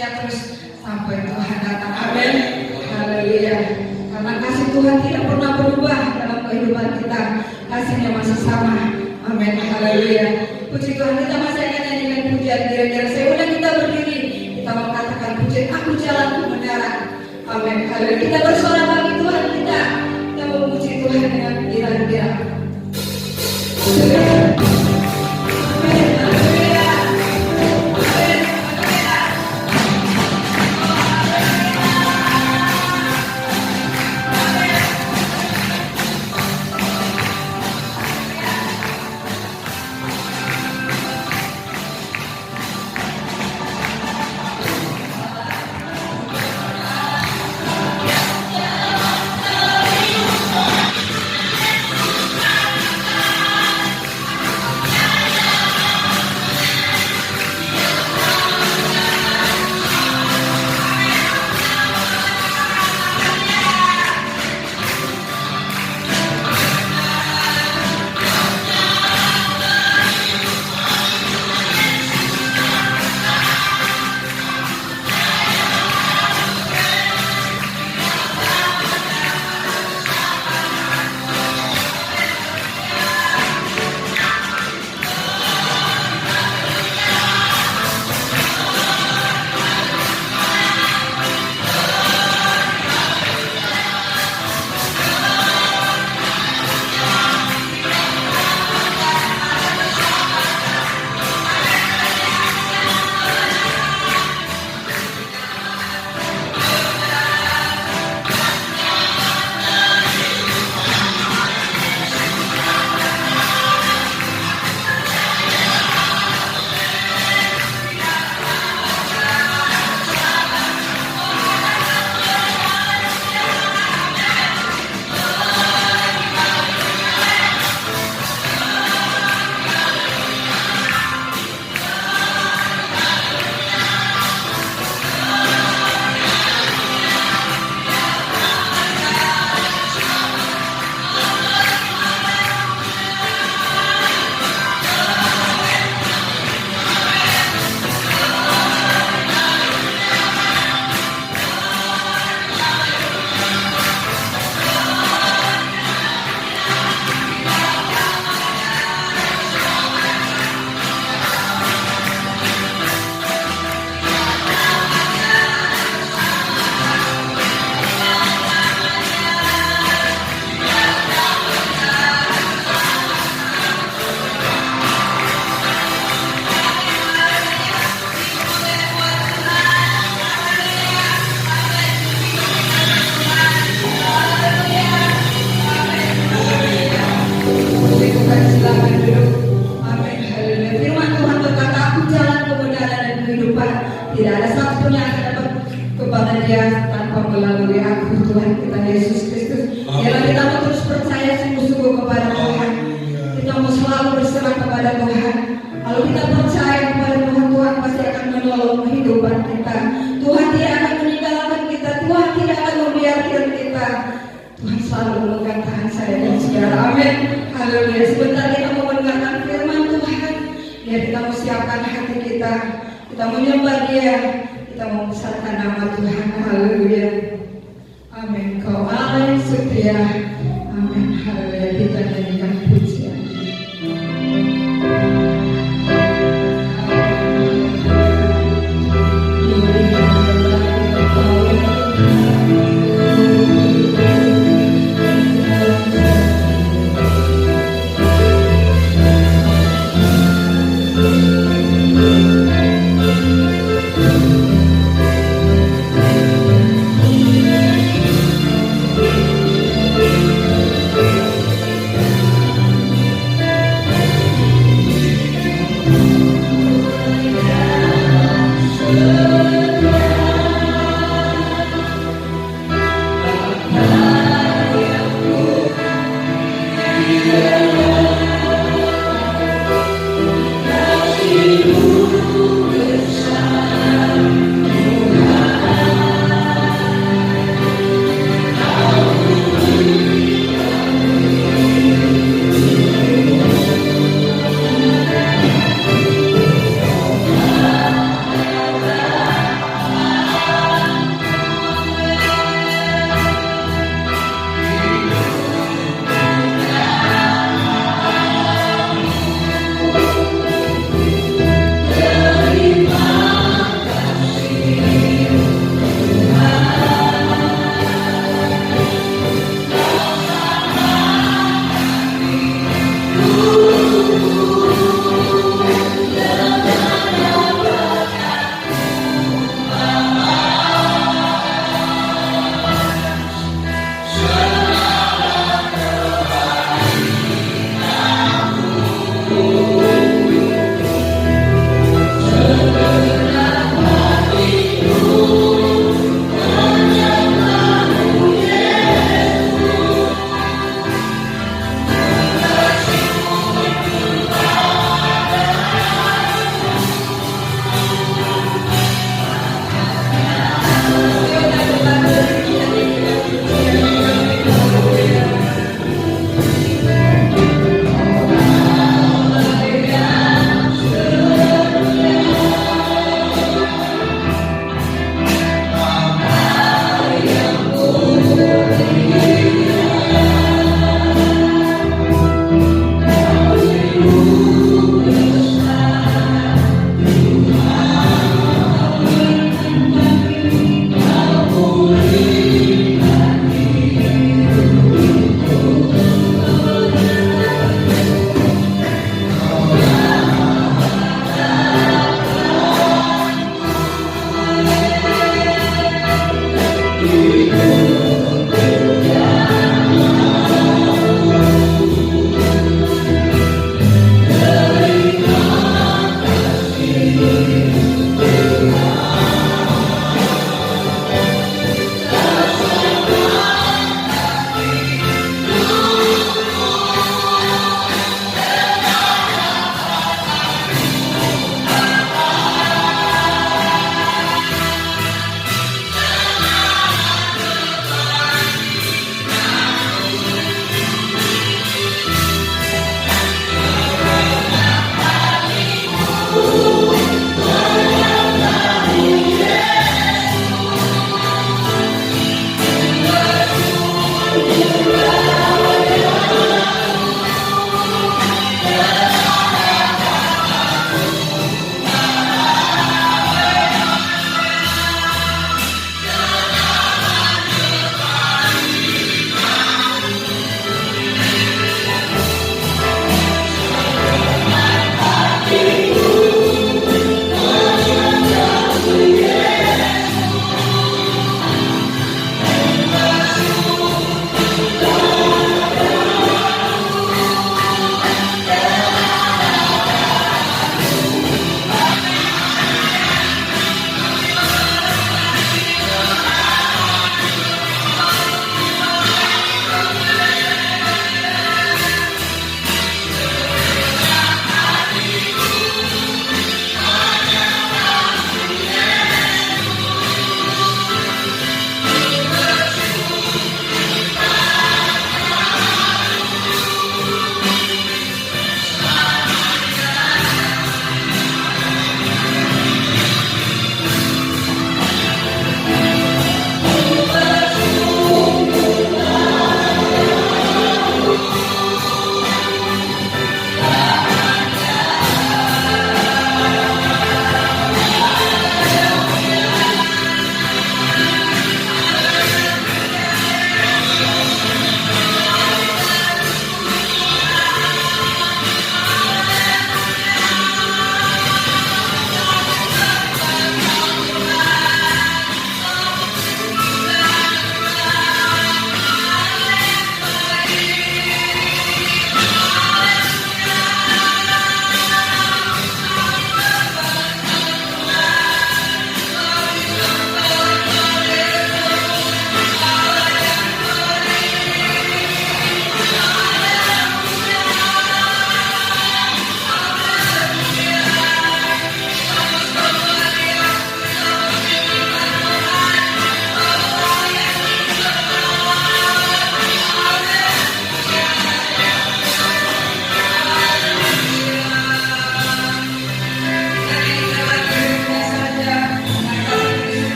setia terus sampai Tuhan datang. Amin. Haleluya. Karena kasih Tuhan tidak pernah berubah dalam kehidupan kita. Kasihnya masih sama. Amin. Haleluya. Puji Tuhan, kita masih akan nyanyikan pujian. Kira-kira saya udah kita berdiri, kita mau katakan pujian, aku jalan kebenaran. Amin. Haleluya. Kita bersorak bagi Tuhan kita memuji Tuhan dengan pikiran-pikiran.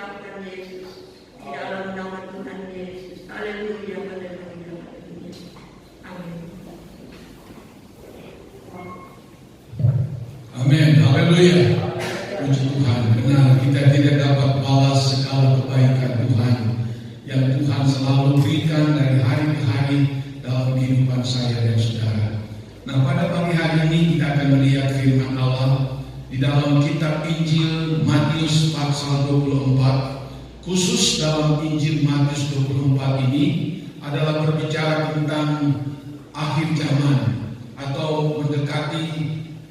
diungkapkan Yesus di dalam nama Tuhan Yesus. Haleluya, haleluya, haleluya. Amin. Amin, haleluya. Puji Tuhan, benar kita tidak dapat balas segala kebaikan Tuhan yang Tuhan selalu berikan dari hari ke hari dalam kehidupan saya dan saudara. Nah, pada pagi hari ini kita akan melihat firman Allah di dalam kitab Injil Matius pasal 24. Khusus dalam Injil Matius 24 ini adalah berbicara tentang akhir zaman atau mendekati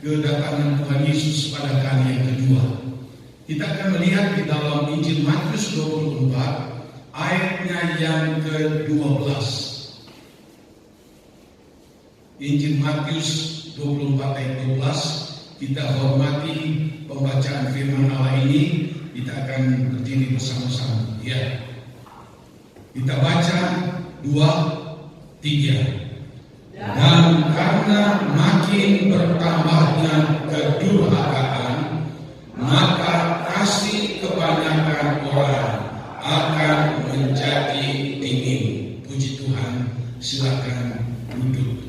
kedatangan Tuhan Yesus pada kali yang kedua. Kita akan melihat di dalam Injil Matius 24 ayatnya yang ke-12. Injil Matius 24 ayat 12, kita hormati pembacaan firman Allah ini. Kita akan berdiri bersama-sama. Ya. Kita baca 2, 3. Dan karena makin bertambahnya kedurhakaan, maka kasih kebanyakan orang akan menjadi dingin. Puji Tuhan, silakan duduk.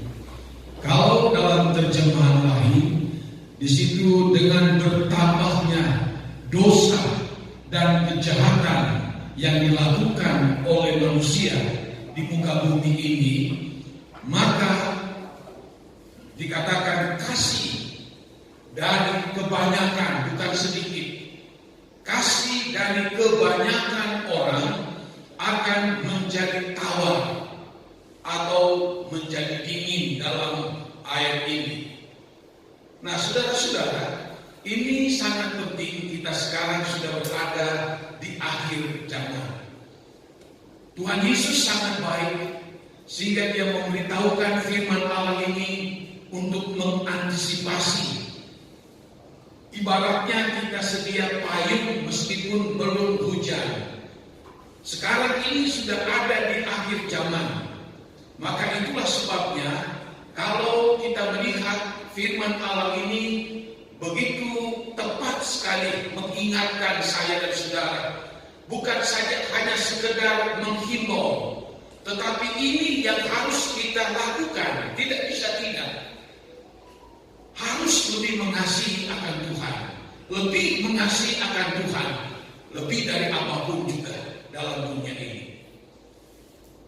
Kalau dalam terjemahan lain, di situ dengan bertambahnya dosa dan kejahatan yang dilakukan oleh manusia di muka bumi ini, maka dikatakan kasih dari kebanyakan, bukan sedikit, kasih dari kebanyakan orang akan menjadi tawar atau menjadi dingin dalam ayat ini. Nah, saudara-saudara, ini sangat penting. Kita sekarang sudah berada di akhir zaman. Tuhan Yesus sangat baik sehingga Dia memberitahukan firman Allah ini untuk mengantisipasi. Ibaratnya kita sedia payung meskipun belum hujan. Sekarang ini sudah ada di akhir zaman. Maka itulah sebabnya kalau kita melihat firman Allah ini begitu tepat sekali mengingatkan saya dan saudara. Bukan saja hanya sekedar menghimbau, tetapi ini yang harus kita lakukan. Tidak bisa tidak. Harus lebih mengasihi akan Tuhan, lebih mengasihi akan Tuhan, lebih dari apapun juga dalam dunia ini.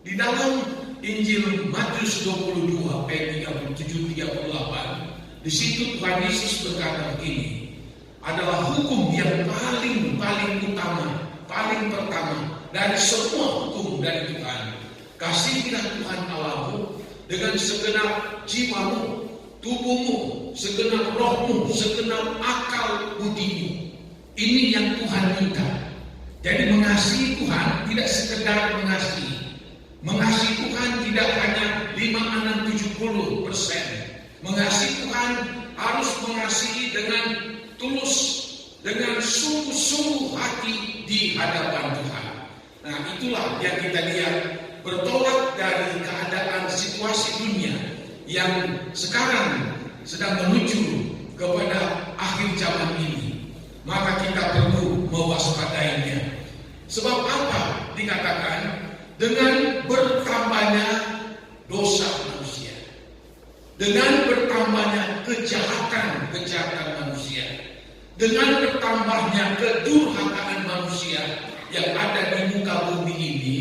Di dalam Injil Matius 22 ayat 37-38, di situ Tuhan Yesus berkata begini, adalah hukum yang paling utama, paling pertama dari semua hukum dari Tuhan. Kasihilah Tuhan Allahmu dengan segenap jiwamu, tubuhmu, segenap rohmu, segenap akal budimu. Ini yang Tuhan minta. Jadi mengasihi Tuhan tidak sekedar mengasihi. Mengasihi Tuhan tidak hanya 5-6-70%. Mengasihi Tuhan harus mengasihi dengan tulus, dengan sungguh-sungguh hati di hadapan Tuhan. Nah, itulah yang kita lihat bertolak dari keadaan situasi dunia yang sekarang sedang menuju kepada akhir zaman ini. Maka kita perlu mewaspadainya. Sebab apa dikatakan? Dengan bertambahnya dosa manusia, dengan bertambahnya kejahatan manusia, dengan bertambahnya kedurhakaan manusia yang ada di muka bumi ini,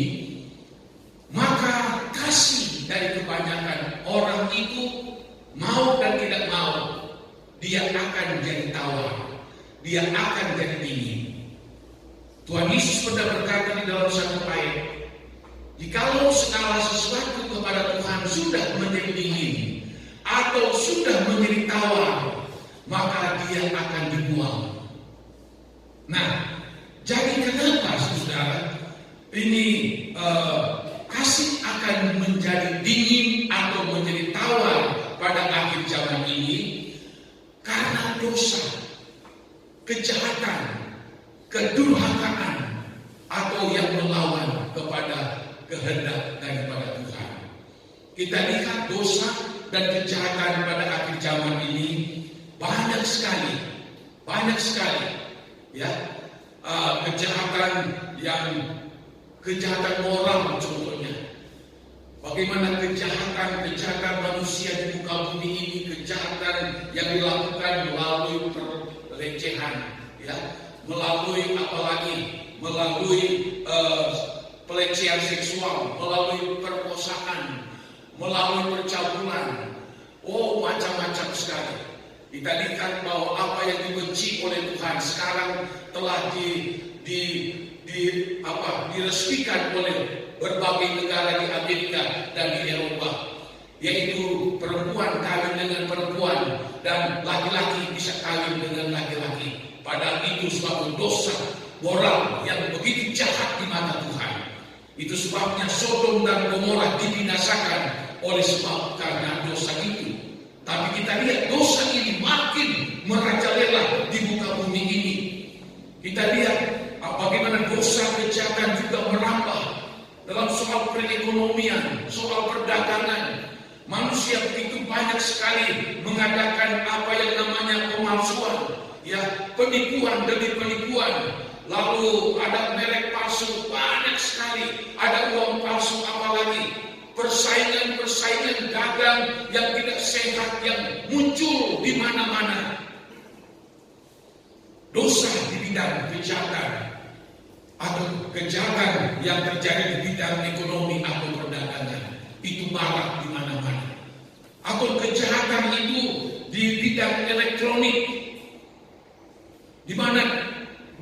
maka kasih dari kebanyakan orang itu, mau dan tidak mau, dia akan jadi tawar, dia akan jadi dingin. Tuhan Yesus pernah berkata di dalam satu ayat, jikalau segala sesuatu kepada Tuhan sudah menjadi dingin atau sudah menjadi tawar, maka dia akan dibuang. Nah, jadi kenapa saudara ini kasih akan menjadi dingin atau menjadi tawar pada akhir zaman ini? Karena dosa, kejahatan, kedurhakaan atau yang melawan kepada kehendak daripada Tuhan. Kita lihat dosa dan kejahatan pada akhir zaman ini banyak sekali, ya. kejahatan kejahatan moral contohnya. Bagaimana kejahatan manusia di muka bumi ini, kejahatan yang dilakukan melalui pelecehan, ya, melalui pelecehan seksual, melalui perkosaan, melalui percabulan. Oh, macam-macam sekali. Kita lihat bahwa apa yang dibenci oleh Tuhan sekarang telah diresmikan oleh berbagai negara di Amerika dan di Eropa, yaitu perempuan kawin dengan perempuan dan laki-laki bisa kawin dengan laki-laki. Padahal itu suatu dosa moral yang begitu jahat di mata Tuhan. Itu sebabnya Sodom dan Gomora dibinasakan oleh sebab karena dosa itu. Tapi kita lihat dosa ini makin merajalela di muka bumi ini. Kita lihat bagaimana dosa kejahatan juga merambah dalam soal perekonomian, soal perdagangan. Manusia begitu banyak sekali mengadakan apa yang namanya pemalsuan, ya, penipuan demi penipuan. Lalu ada merek palsu banyak sekali, ada uang palsu, apalagi persaingan dagang yang tidak sehat yang muncul di mana-mana. Dosa di bidang kejahatan atau kejahatan yang terjadi di bidang ekonomi atau perdagangan itu marak di mana-mana. Atau kejahatan itu di bidang elektronik, di mana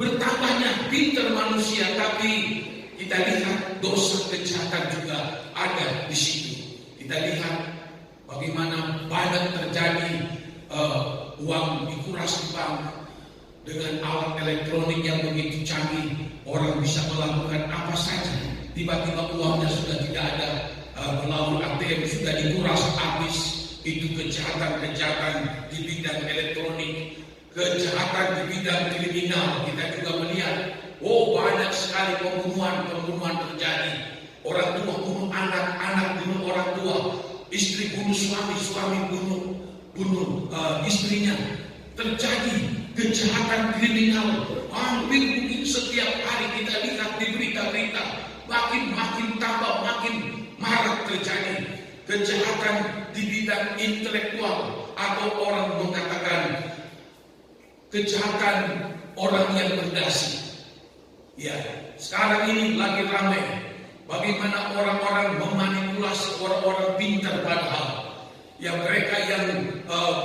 bertambahnya pintar manusia, tapi kita lihat dosa kejahatan juga ada di situ. Kita lihat bagaimana banyak terjadi uang dikuras di bank dengan alat elektronik yang begitu canggih. Orang bisa melakukan apa saja. Tiba-tiba uangnya sudah tidak ada, melalui ATM sudah dikuras habis. Itu kejahatan-kejahatan di bidang elektronik, kejahatan di bidang kriminal. Kita juga melihat, banyak sekali pembunuhan terjadi. Orang tua bunuh anak, anak bunuh orang tua, istri bunuh suami, suami bunuh istrinya. Terjadi kejahatan kriminal hampir mungkin setiap hari kita lihat di berita-berita, makin tambah, makin marak terjadi. Kejahatan di bidang intelektual atau orang mengatakan kejahatan orang yang berdasi. Ya, sekarang ini lagi ramai bagaimana orang-orang memanipulasi orang-orang pintar, padahal ya mereka yang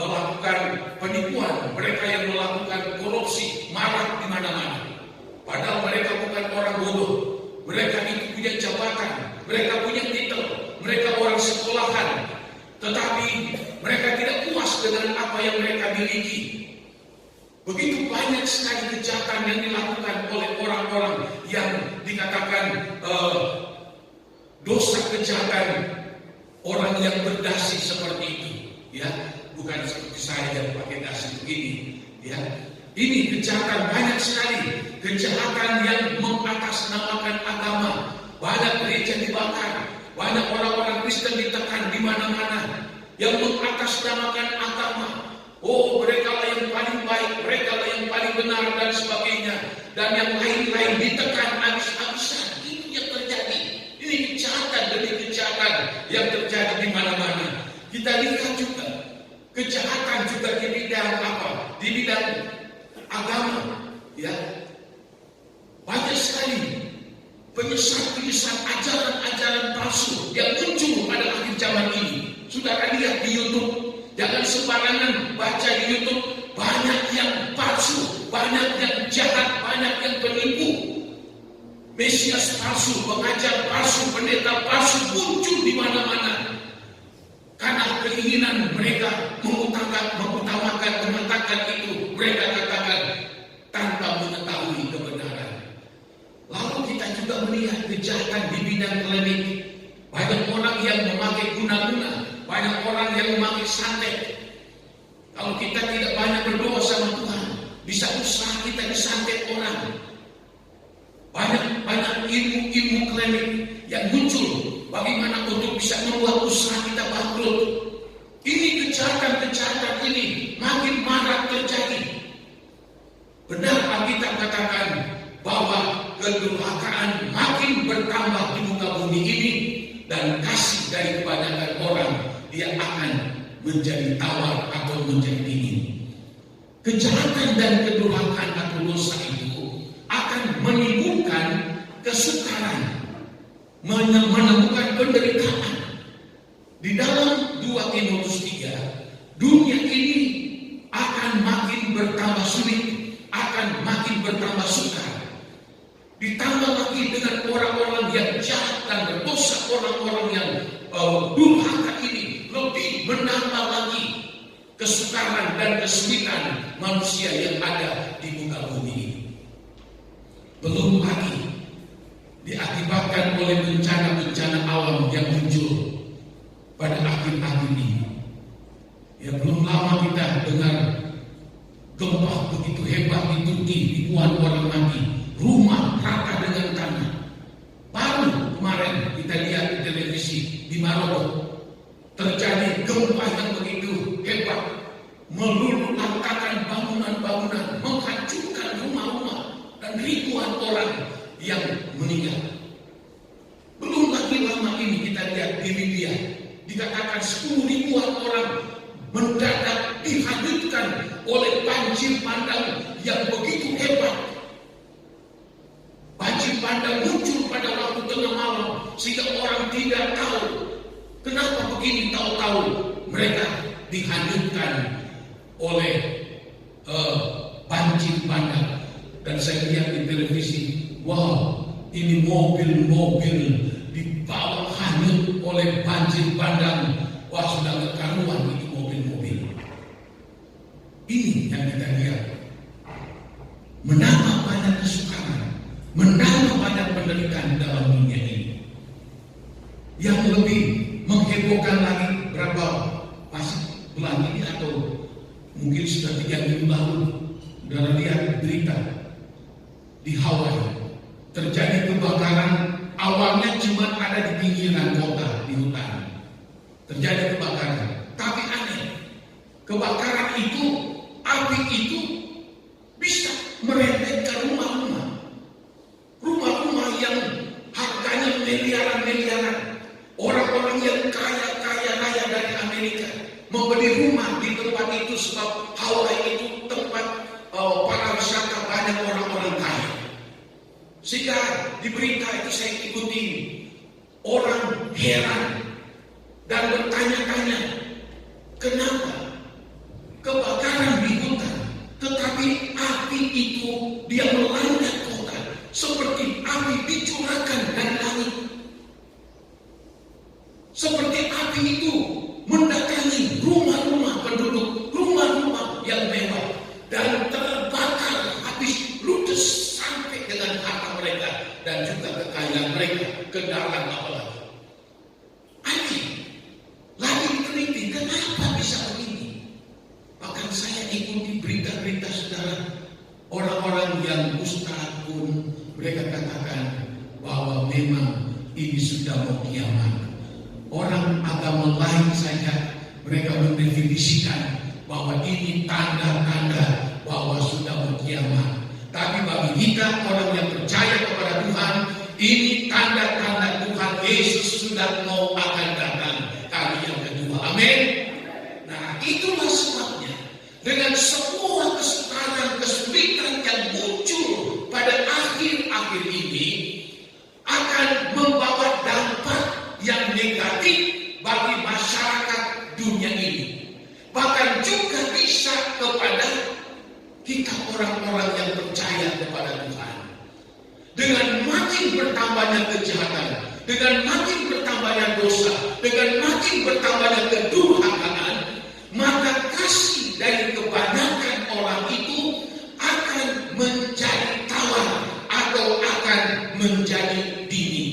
melakukan penipuan, mereka yang melakukan korupsi marak di mana-mana. Padahal mereka bukan orang bodoh, mereka itu punya jabatan, mereka punya titel, mereka orang sekolahan, tetapi mereka tidak puas dengan apa yang mereka miliki. Begitu banyak sekali kejahatan yang dilakukan oleh orang-orang yang dikatakan dosa kejahatan orang yang berdasi seperti itu, ya, bukan seperti saya yang pakai dasi begini, ya. Ini kejahatan banyak sekali, kejahatan yang mengatasnamakan agama. Banyak gereja dibakar, banyak orang-orang Kristen ditekan di mana-mana yang mengatasnamakan agama. Mereka lah yang paling baik, mereka lah yang paling benar dan sebagainya, dan yang lain-lain ditekan habis-habisan. Itu yang terjadi. Ini kejahatan demi kejahatan yang terjadi di mana-mana. Kita lihat juga kejahatan juga di bidang apa? Di bidang agama, ya. Banyak sekali penyesat ajaran-ajaran palsu yang muncul pada akhir zaman ini. Saudara lihat di YouTube, jangan sembarangan baca di YouTube, banyak yang palsu, banyak yang jahat, banyak yang penipu. Mesias palsu, pengajar palsu, pendeta palsu muncul di mana-mana. Karena keinginan mereka mengutamakan itu, mereka katakan tanpa mengetahui kebenaran. Lalu kita juga melihat kejahatan di bidang klinik. Banyak orang yang memakai guna-guna, banyak orang yang memakai santet. Kalau kita tidak banyak berdoa sama Tuhan, bisa usaha kita disantet orang. Banyak ilmu klinik yang muncul, bagaimana untuk bisa membuat usaha kita bangkrut. Ini kejahatan ini makin marak terjadi. Benar Alkitab katakan kedurhakaan makin bertambah di muka bumi ini, dan kasih dari kebanyakan orang dia akan menjadi tawar atau menjadi dingin. Kejahatan dan kedurhakaan atau dosa itu akan menimbulkan kesukaran, menemukan penderitaan. Di dalam 2 Timotius 3, dunia ini akan makin bertambah sulit, akan makin bertambah sukar. Ditambah lagi dengan orang-orang yang jahat dan berdosa, orang-orang yang durhaka ini lebih menambah lagi kesukaran dan kesulitan manusia yang ada di muka bumi ini. Belum lagi diakibatkan oleh bencana-bencana alam yang muncul pada akhir-akhir ini. Ya, belum lama kita dengar gempa begitu hebat di Turki, ribuan orang mati, rumah rata dengan tanah. Baru kemarin kita lihat di televisi di Maroko terjadi gempa yang begitu hebat, meluluh-lantakkan bangunan-bangunan, menghancurkan rumah-rumah, dan ribuan orang yang meninggal. Belum lagi lama ini kita lihat di Libya, dikatakan 10.000 orang mendadak dihanyutkan oleh banjir bandang yang begitu hebat. Banjir bandang muncul pada waktu tengah malam sehingga orang tidak tahu kenapa begini, tahu-tahu mereka dihanyutkan oleh banjir bandang. Dan saya lihat di televisi, wow, ini mobil-mobil dibawa hanyut oleh banjir bandang. Wah, sudah kekaruan itu mobil-mobil. Ini yang kita lihat. Menambah banyak kesukaran, menambah banyak penderitaan dalam dunia ini. Yang lebih menghebohkan lagi, berapa bulan ini atau mungkin sudah 3 minggu lalu, saudara lihat berita di Hawaii terjadi kebakaran. Awalnya cuma ada di pinggiran kota, di hutan. Terjadi kebakaran, tapi aneh, kebakaran itu, api itu bisa merembet ke rumah-rumah, rumah-rumah yang harganya miliaran-miliaran. Orang-orang yang kaya raya dari Amerika membeli rumah di tempat itu sebab Hawaii itu tempat para wisata banyak orang-orang kaya. Sehingga di berita itu saya ikuti, orang heran dan bertanya-tanya, kenapa kebakaran di hutan, tetapi api itu dia melanda kota seperti api dicurahkan dari langit. Seperti api itu mendatangi rumah-rumah penduduk, rumah-rumah yang mewah, dan terbakar habis ludes sampai dengan harta mereka dan juga kekayaan mereka, kendaraan apalagi. Aneh. Lagi diteliti, kenapa bisa begini? Bahkan saya ikuti berita-berita saudara, orang-orang yang ustaz pun mereka katakan bahwa memang ini sudah mau kiamat. Orang agama lain saja mereka mendefinisikan bahwa ini tanda-tanda bahwa sudah mau kiamat. Tapi bagi kita orang yang percaya kepada Tuhan, ini tanda-tanda Tuhan Yesus sudah mau akan datang kali yang kedua. Amin. Nah, itulah sebabnya dengan semua kesukaran, kesulitan yang muncul pada akhir-akhir ini akan membawa dampak yang negatif bagi masyarakat dunia ini. Bahkan juga bisa kepada kita orang-orang yang percaya kepada Tuhan. Dengan makin bertambahnya kejahatan, dengan makin bertambahnya dosa, dengan makin bertambahnya kedurhakaan, maka kasih dari kebanyakan orang itu akan menjadi tawar atau akan menjadi dingin.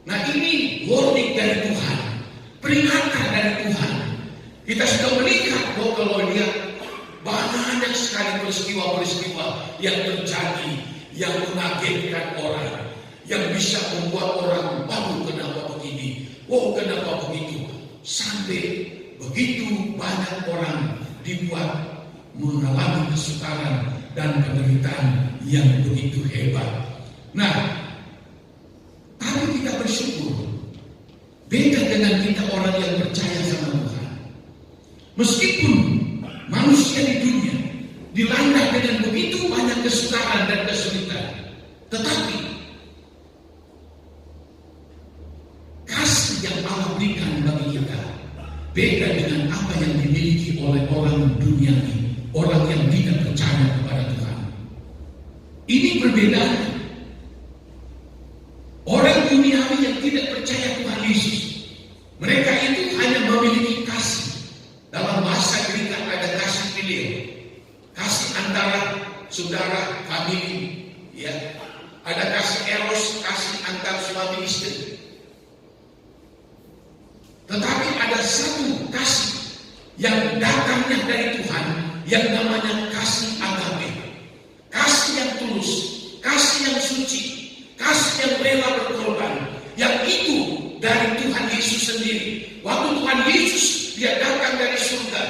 Nah, ini warning dari Tuhan, peringatan dari Tuhan. Kita sudah melihat bahwa kalau lihat banyak sekali peristiwa-peristiwa yang terjadi, yang mengagetkan orang, yang bisa membuat orang, baru kenapa begini, kenapa begitu, sampai begitu banyak orang dibuat mengalami kesukaran dan penderitaan yang begitu hebat. Nah, tapi kita bersyukur. Beda dengan kita orang yang percaya sama Tuhan. Meskipun manusia di dunia dilanda dengan begitu banyak kesukaran dan kesulitan, tetapi kasih yang Allah berikan bagi kita beda dengan apa yang dimiliki oleh orang dunia ini, orang yang tidak percaya kepada Tuhan. Ini perbedaan. Orang duniawi yang tidak percaya Tuhan Yesus, mereka itu hanya memiliki kasih. Dalam bahasa Greek ada kasih filial, kasih antara saudara, famili, ya. Ada kasih eros, kasih antar suami istri. Tetapi ada satu kasih yang datangnya dari Tuhan yang namanya kasih agape. Kasih yang tulus, kasih yang suci, kasih yang rela berkorban. Yang itu dari Tuhan Yesus sendiri. Waktu Tuhan Yesus dia datang dari surga,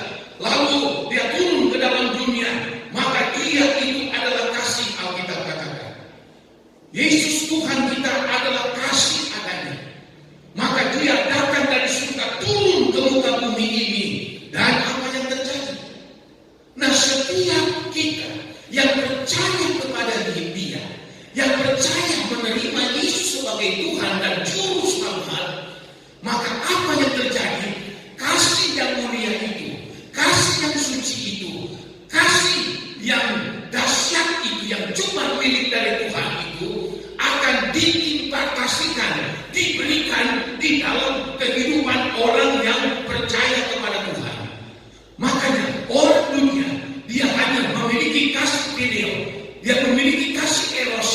lalu dia turun ke dalam dunia, maka dia itu adalah kasih. Alkitab katakan Yesus Tuhan kita adalah kasih adanya. Maka dia datang dari surga turun ke muka bumi ini. Dan apa yang terjadi? Nah, setiap kita yang percaya kepada dia, yang percaya menerima Yesus sebagai Tuhan dan Juru Selamat, maka apa yang terjadi? Kasih yang mulia itu, kasih yang suci itu, kasih yang dahsyat itu, yang cuma milik dari Tuhan itu akan diimpartasikan, diberikan di dalam kehidupan orang yang percaya kepada Tuhan. Makanya orang dunia dia hanya memiliki kasih filial, dia memiliki kasih eros,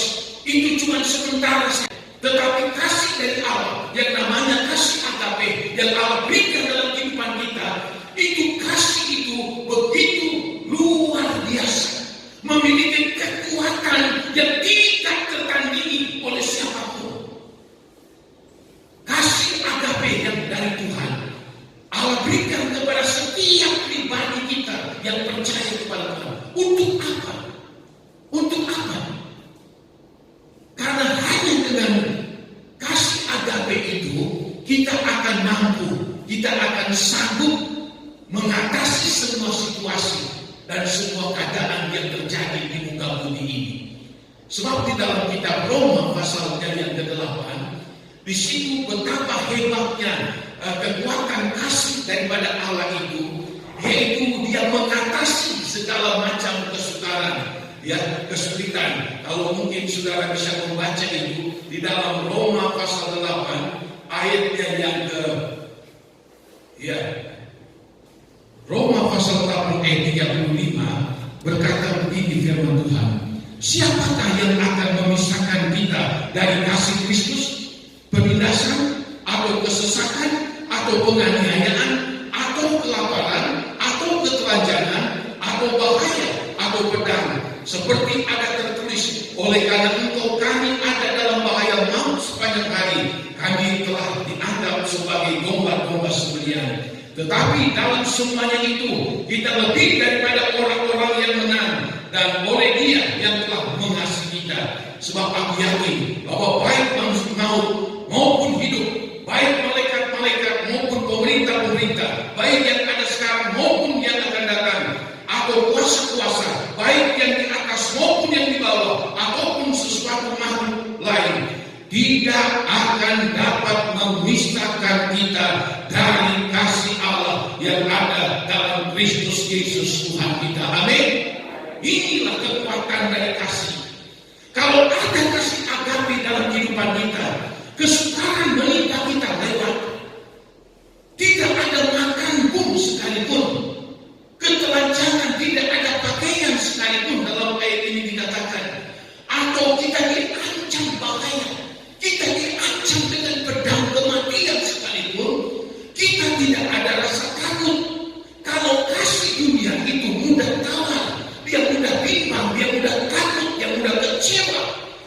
itu cuma sementara saja. Tetapi kasih dari Allah yang namanya kasih agape yang Allah berikan dalam kehidupan kita, itu kasih itu begitu luar biasa, memiliki kekuatan yang tidak tertandingi oleh siapapun. Kasih agape yang dari Tuhan Allah berikan kepada setiap pribadi kita yang percaya kepada Tuhan. Untuk apa? Untuk apa? Karena hanya dengan kasih agape itu kita akan mampu, kita akan sanggup mengatasi semua situasi dan semua keadaan yang terjadi di muka bumi ini. Sebab di dalam kitab Roma pasalnya yang ke-8, di situ betapa hebatnya kekuatan kasih daripada Allah itu, yaitu dia mengatasi segala macam kesukaran, ya, kesulitan. Kalau mungkin saudara bisa membaca itu di dalam Roma pasal 8 ayatnya yang Roma pasal 8 ayat 35 berkata begini firman Tuhan, siapakah yang akan memisahkan kita dari kasih Kristus? Penindasan atau kesesakan atau penganiayaan atau kelaparan atau ketelanjangan atau bahaya atau pedang, seperti ada tertulis, oleh karena engkau kami ada dalam bahaya maut sepanjang hari, kami telah dianggap sebagai domba-domba sembelihan. Tetapi dalam semuanya itu kita lebih daripada orang-orang yang menang, dan oleh Dia yang telah mengasihi kita. Sebab aku yakin bahwa baik maut maupun hidup, baik malaikat-malaikat maupun pemerintah-pemerintah, baik yang ada sekarang maupun yang akan datang, atau kuasa-kuasa, baik yang di atas maupun yang di bawah, ataupun sesuatu makhluk lain, tidak akan dapat memisahkan kita dari kasih Allah yang ada dalam Kristus Yesus Tuhan kita. Amin. Inilah kekuatan dari kasih. Kalau ada kasih agape dalam kehidupan kita, kesukaran menimpa kita lewat. Tidak ada makan pun sekalipun, ketelanjangan, tidak ada pakaian sekalipun dalam ayat ini dikatakan, atau kita diancam bahaya, kita diancam dengan pedang kematian sekalipun, kita tidak ada rasa takut. Kalau kasih dunia itu mudah tawar, dia mudah bimbang, dia mudah takut, dia mudah kecewa.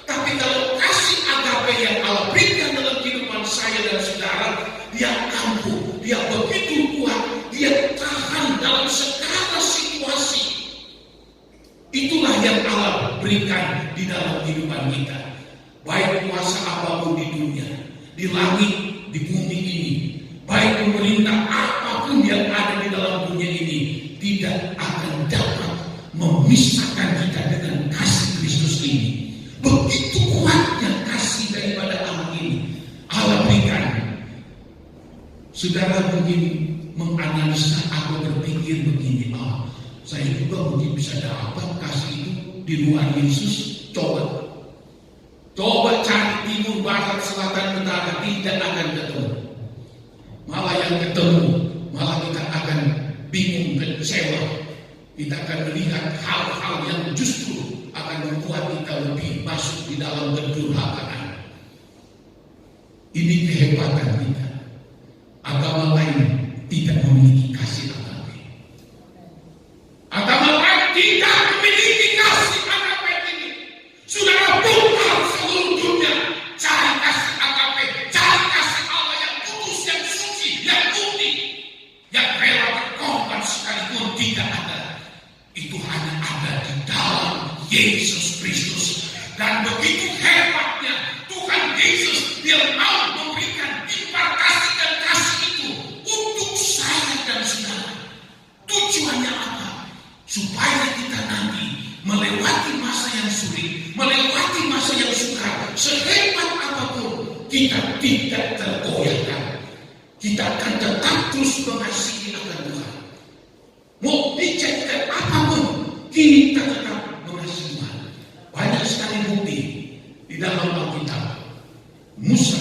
Tapi kalau kasih agape yang Allah berikan dalam kehidupan saya dan saudara, dia ampuh, dia begitu kuat, dia tahan dalam segala situasi. Itulah yang Allah berikan di dalam kehidupan kita. baik kuasa apapun di dunia, di langit, di bumi ini, baik pemerintah apapun yang ada di dalam dunia ini, tidak akan dapat memisahkan kita dengan kasih Kristus ini. Begitu kuatnya kasih daripada Allah ini. Allah berikan. Saudara mungkin menganalisa atau berpikir begini, saya juga mungkin bisa dapat kasih itu di luar Yesus. Coba cari timur, barat, selatan, utara, tidak akan ketemu. Malah yang ketemu, malah kita akan bingung, kecewa. Kita akan melihat hal-hal yang justru akan membuat kita lebih masuk di dalam kedurhakaan. Ini kehebatan kita. Agama lain tidak memiliki kasih agape. Agama lain tidak memiliki kasih agape ini. Saudara, bukan seluruh dunia cari kasih agape, cari kasih Allah yang kudus, yang suci, yang murni, yang rela berkorban sekalipun tidak ada. Itu hanya ada di dalam Yesus Kristus. Dan begitu hebatnya Tuhan Yesus, Dia mau memberikan timbal kasih dan kasih itu untuk saya dan saudara. Tujuannya apa? Supaya kita nanti melewati masa yang sulit, melewati masa yang sukar, sehebat apapun, kita tidak tergoyahkan. Kita akan tetap terus mengasihi akan Tuhan. Mau dijadikan apapun, kita tetap mengasihi Tuhan. Banyak sekali bukti di dalam Alkitab. Musa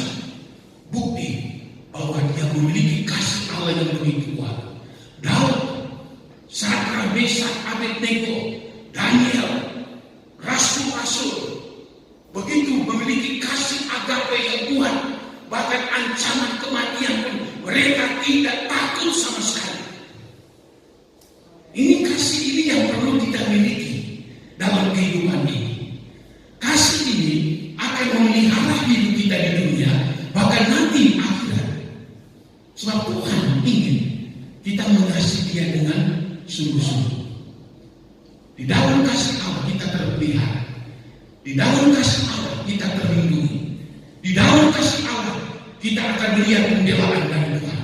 bukti bahwa dia memiliki kasih Allah yang begitu kuat. Daud, Sadrak, Mesak, Abednego, Daniel, rasul-rasul begitu memiliki kasih agape yang kuat. Bahkan ancaman kematian pun mereka tidak takut sama sekali. Ini kasih ini yang perlu kita miliki dalam kehidupan ini. Kasih ini akan memelihara hidup kita di dunia, bahkan nanti akhirat. Sebab Tuhan ingin kita mengasihi Dia dengan sungguh-sungguh. Di dalam kasih Allah kita terpelihara. Di dalam kasih Allah kita terlindungi. Di dalam kasih Allah kita akan melihat pembelaan dari Tuhan.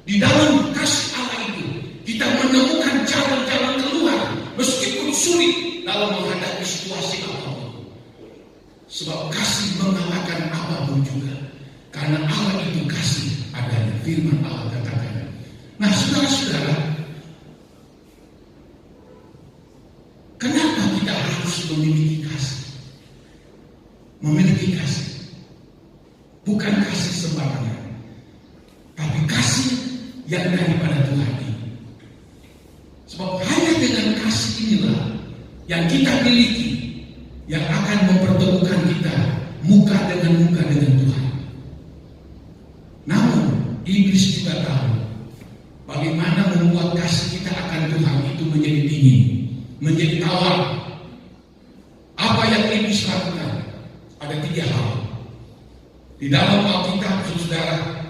Di dalam kasih Allah itu kita menemukan jalan-jalan keluar meskipun sulit dalam menghadapi situasi apapun. Sebab kasih mengalahkan apapun juga. Karena Allah itu kasih adanya. Firman Allah katakan. Nah, saudara-saudara, kenapa kita harus memiliki kasih? Memiliki kasih bukan kasih sembarangan, tapi kasih yang daripada Tuhan ini. Sebab hanya dengan kasih inilah yang kita miliki, yang akan mempertemukan kita muka dengan Tuhan. Namun iblis juga tahu bagaimana membuat kasih kita akan Tuhan itu menjadi dingin, menjadi tawar. Apa yang iblis lakukan? Ada 3 hal. Di dalam Alkitab, saudara,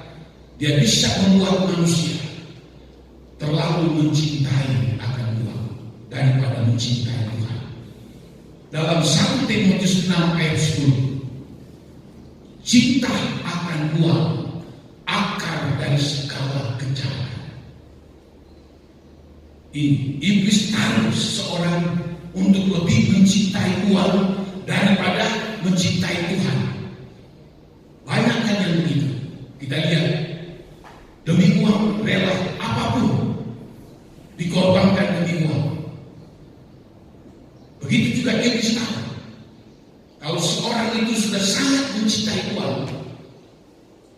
dia bisa membuat manusia terlalu mencintai akan Tuhan daripada mencintai Tuhan. Dalam 1 Timotius 6 ayat 10, cinta akan uang akar dari segala kejahatan. Iblis taruh seseorang untuk lebih mencintai uang daripada mencintai Tuhan. Banyak kan yang begitu. Kita lihat, demi uang rela apapun dikorbankan demi uang. Begitu juga iblis tahu. Kalau seorang itu sudah sangat mencintai uang,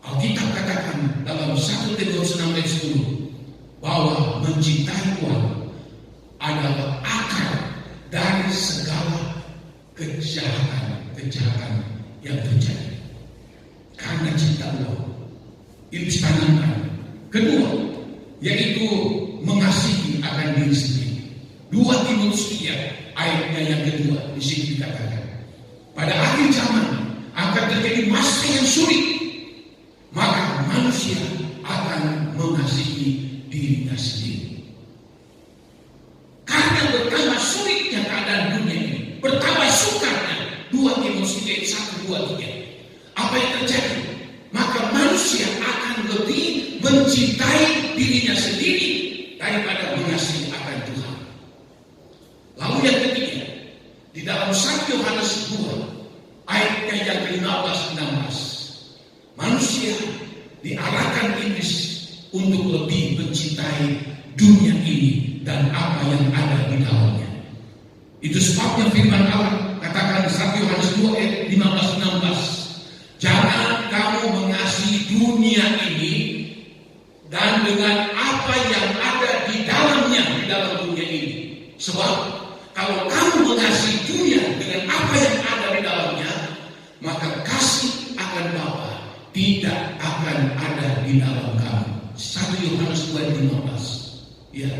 Alkitab katakan dalam 1 Timotius 6 ayat 10 bahwa mencintai uang adalah akar dari segala kejahatan yang terjadi. Karena cinta uang, iblis tanamkan. Kedua, yaitu mengasihi akan diri sendiri. 2 Timotius 3 ayatnya yang kedua di sini dikatakan, pada akhir zaman akan terjadi masa yang sulit, maka manusia akan mengasihi dirinya sendiri. Karena bertambah sulitnya keadaan dunia ini, bertambah sukarnya. 2 Timotius ayat 1, 2, 3. Apa yang terjadi? Maka manusia akan lebih mencintai dirinya sendiri daripada mengasihi akan Tuhan. Lalu yang ketiga, di dalam 1 Yohanes 2 ayatnya yang ke-15-16, manusia diarahkan iblis untuk lebih mencintai dunia ini dan apa yang ada di dalamnya. Itu sebabnya firman Allah katakan 1 Yohanes 2 ayat 15-16, jangan kamu mengasihi dunia ini dan dengan apa yang ada di dalamnya, di dalam dunia ini. Sebab kalau kamu mengasihi dunia dengan apa yang ada di dalamnya, maka kasih akan Bapa tidak akan ada di dalam kamu. 1 Yohanes 2 ayat 15. Ya.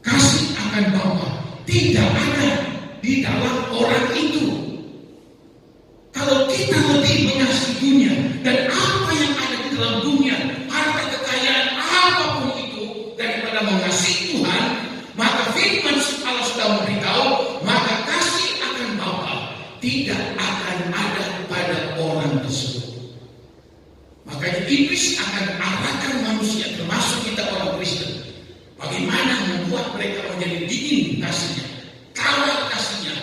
Kasih akan Bapa tidak ada di dalam orang itu. Kalau kita lebih mengasihi dunia dan apa yang ada di dalam dunia, harta kekayaan apapun itu, daripada mengasihi Tuhan, maka firman Allah sudah memberitahu, maka kasih akan Bapa tidak akan ada pada orang tersebut. Makanya iblis akan arahkan manusia, termasuk kita orang Kristen, bagaimana membuat mereka menjadi dingin kasihnya, kalah kasihnya.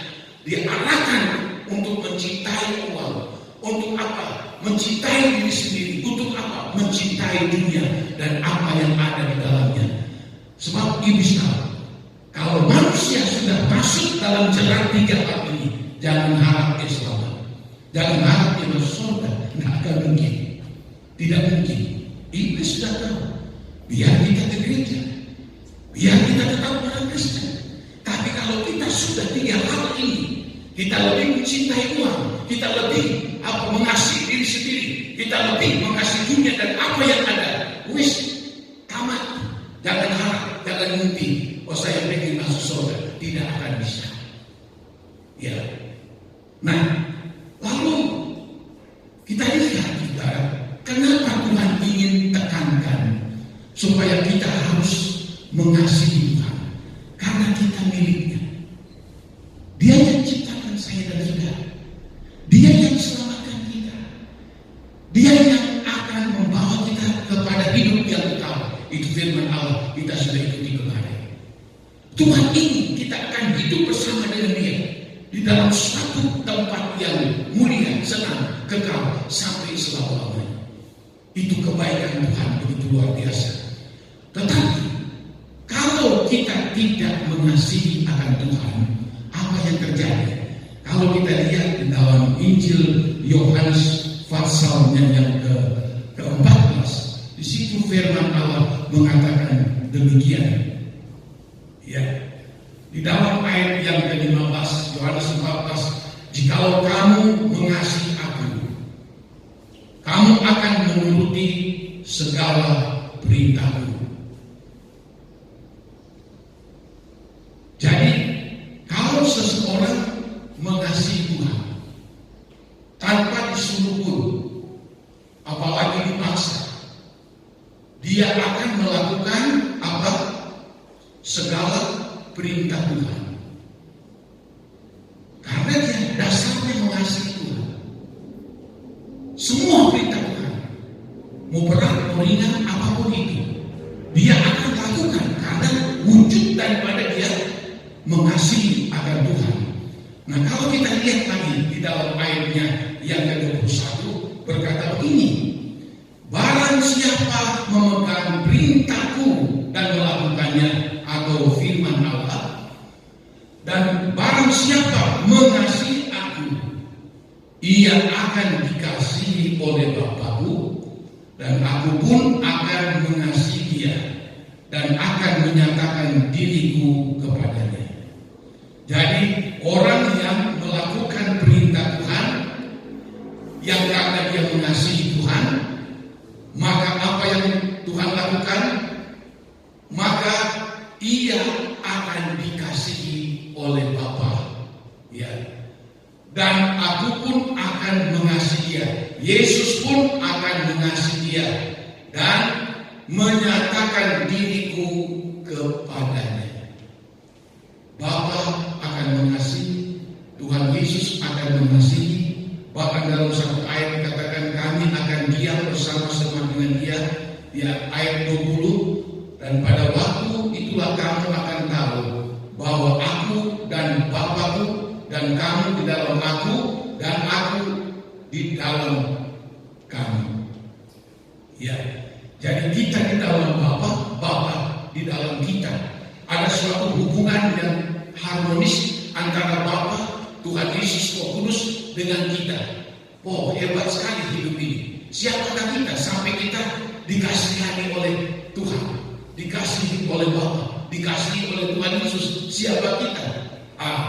Dia arahkan untuk mencintai uang. Untuk apa? Mencintai diri sendiri. Untuk apa? Mencintai dunia dan apa yang ada di dalamnya. Sebab iblis tahu, kalau manusia sudah masuk dalam jalan 3 hal ini, jangan harap dia selamat. Jangan harap dia masuk surga. Tidak akan mungkin. Tidak mungkin. Iblis sudah tahu. Biar kita ke gereja, biar kita tetap orang Kristen, tapi kalau kita sudah 3 hal ini, kita lebih mencintai uang, kita lebih mengasihi diri sendiri, kita lebih mengasihi dunia dan apa yang ada, wis tamat. Jangan harap, jangan mimpi, saya ingin masuk surga. Tidak akan bisa. Ya. Nah, lalu kita lihat juga kenapa Tuhan ingin tekankan supaya kita harus mengasihi Tuhan, karena kita miliknya. Dia yang ciptakan saya dan saudara. Dia yang selamatkan kita. Dia yang akan membawa kita kepada hidup yang kekal. Itu firman Allah, kita sudah ikuti kemarin. Tuhan ingin kita akan hidup bersama dengan Dia di dalam suatu tempat yang mulia, senang, kekal sampai selama-lamanya. Itu kebaikan Tuhan begitu luar biasa. Tetapi kalau kita tidak mengasihi akan Tuhan, apa yang terjadi? Kalau kita lihat di dalam Injil Yohanes pasalnya yang ke-14, di situ firman Allah mengatakan demikian. Ya, di dalam ayat yang ke-15 Yohanes 14, jikalau kamu mengasihi Aku, kamu akan menuruti segala perintahku. Jadi, kalau seseorang mengasihi Tuhan tanpa disuruh pun, apalagi dipaksa, dia akan melakukan apa? Segala perintah Tuhan. Karena dia dasarnya mengasihi Tuhan. Semua perintah Tuhan, mau berat, mau ringan, apapun itu, dia akan lakukan karena wujud daripada dia mengasihi akan Tuhan. Nah, kalau kita lihat lagi di dalam ayatnya yang ke-21 berkata begini, barang siapa memegang perintahku dan melakukannya, atau firman Allah, dan barang siapa mengasihi Aku, ia akan dikasihi oleh Bapa-Ku, dan Aku pun akan mengasihi dia dan akan menyatakan diriku kepadanya. Jadi orang yang melakukan perintah Tuhan, yang karena dia mengasihi Tuhan, maka apa yang Tuhan lakukan, maka ia akan dikasihi oleh Bapa. Ya. Dan Aku pun akan mengasihi dia. Yesus pun akan mengasihi dia dan menyatakan diriku kepadanya. Bapa akan mengasihi, Tuhan Yesus akan mengasihi, dalam satu ayat dikatakan kami akan diam bersama-sama dengan dia di ayat 20, dan pada waktu itulah kamu akan tahu bahwa aku dan Bapakku dan kamu di dalam aku dan aku di dalam kamu. Ya, jadi kita di dalam Bapa, Bapa di dalam kita. Ada suatu hubungan yang harmonis antara Bapa, Tuhan Yesus, Roh Kudus dengan kita. Oh, hebat sekali hidup ini. Siapakah kita sampai kita dikasihani oleh Tuhan, dikasihi oleh Bapa, dikasihi oleh Tuhan Yesus? Siapa kita?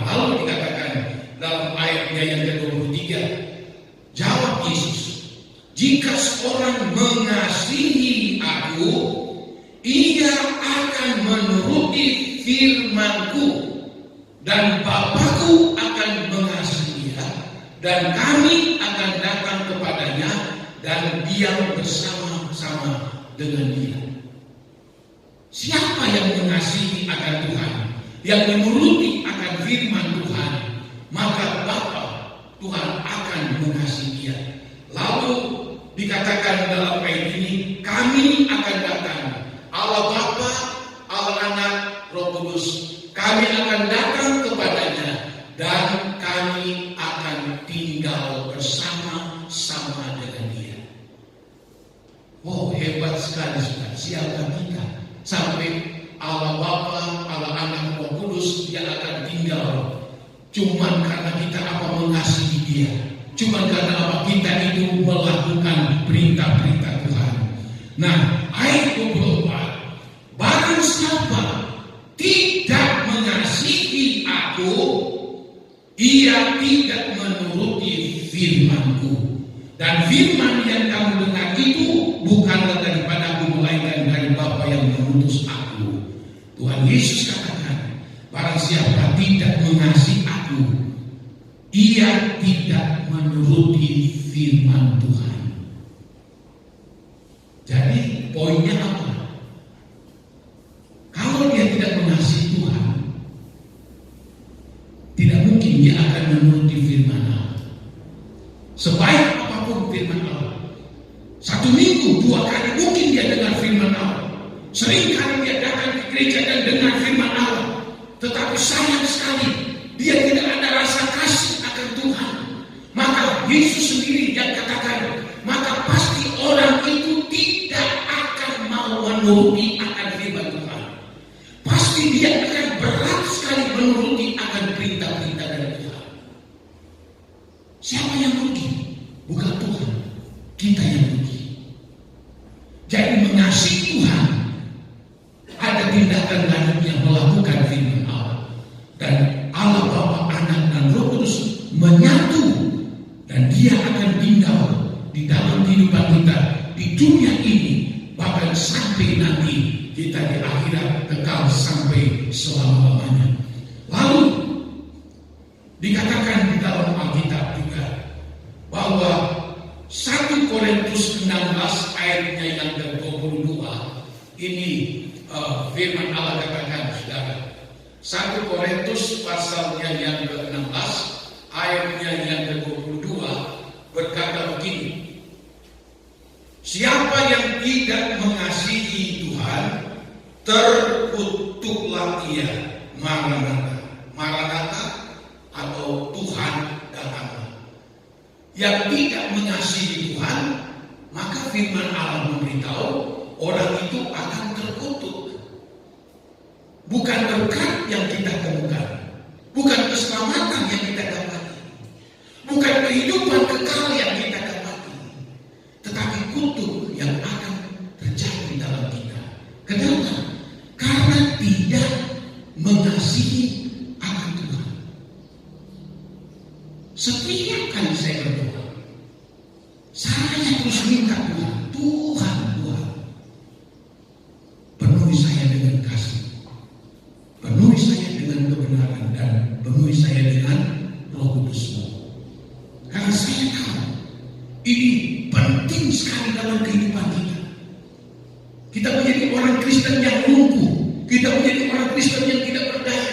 Lalu dikatakan dalam ayatnya yang ke-23, jawab Yesus, jika seorang mengasihi aku, ia akan menuruti firman-Ku, dan Bapa-Ku akan mengasihi dia, dan kami akan datang kepadanya dan diam bersama-sama dengan dia. Siapa yang mengasihi akan Tuhan, yang menuruti akan firman Tuhan, maka Bapa Tuhan akan mengasihi dia. Lalu dikatakan dalam ayat ini, kami akan datang, Allah Bapa, Allah Anak, Roh Kudus, kami akan datang kepadanya dan kami akan tinggal bersama-sama dengan dia. Oh, hebat sekali sudah. Siapa kita sampai Allah Bapa, Allah Anak, Roh Kudus dia akan tinggal cuman karena kita mengasihi dia, cuman karena kita itu melakukan perintah-perintah Tuhan. Nah, ayat 24, barang siapa tidak mengasihi aku, ia tidak menuruti firman-Ku, dan firman yang kamu dengar itu bukanlah daripada aku, melainkan dari Bapa yang mengutus aku. Tuhan Yesus katakan, barang siapa tidak mengasihi aku, ia tidak menuruti firman Tuhan. Jadi poinnya apa? Kalau dia tidak mengasihi Tuhan, tidak mungkin dia akan menuruti firman Allah. Sebaik apapun firman Allah, 1 minggu 2 kali mungkin dia dengar firman Allah, sering kali dia datang ke gereja dan dengar firman Allah, tetapi sayang sekali dia tidak ada rasa kasih akan Tuhan. Maka Yesus sendiri yang katakan, maka pasti orang itu tidak akan mau menuruti akan firman Tuhan. Pasti dia akan berat sekali menuruti akan perintah-perintah dari Tuhan. Siapa yang rugi? Bukan Tuhan, kita yang rugi. Jadi mengasihi Tuhan, ada tindakan lanjutnya melakukan firman Allah, dan Allah Bapa, Anak, dan Roh Kudus menyatu, dan dia akan tinggal di dalam kehidupan kita di dunia ini, bahkan sampai nanti kita di akhirat kekal sampai selama-lamanya. Lalu dikatakan di dalam Alkitab juga bahwa 1 Korintus 16 ayatnya yang ke-22 ini firman Allah katakan, saudara, 1 Korintus pasalnya yang ke-16 ayatnya yang ke-22 berkata begini, siapa yang tidak mengasihi Tuhan, terkutuklah ia. Maranatha, Maranatha atau Tuhan datanglah. Yang tidak mengasihi Tuhan, maka firman Allah memberitahu orang itu akan terkutuk. Bukan berkat yang kita temukan, bukan keselamatan yang kita dapati, bukan kehidupan kekal yang kita dapati, tetapi kutuk yang akan terjadi dalam kita. Kenapa? Karena tidak mengasihi akan Tuhan. Setiap kali saya berdoa, saya terus minta Tuhan, Tuhan, penuhi saya dengan kasih, penuhi saya dengan kebenaran, dan penuhi saya dengan Roh Kudus-Mu. Karena saya tahu ini penting sekali dalam kehidupan kita. Kita menjadi orang Kristen yang lumpuh, kita menjadi orang Kristen yang tidak berdaya,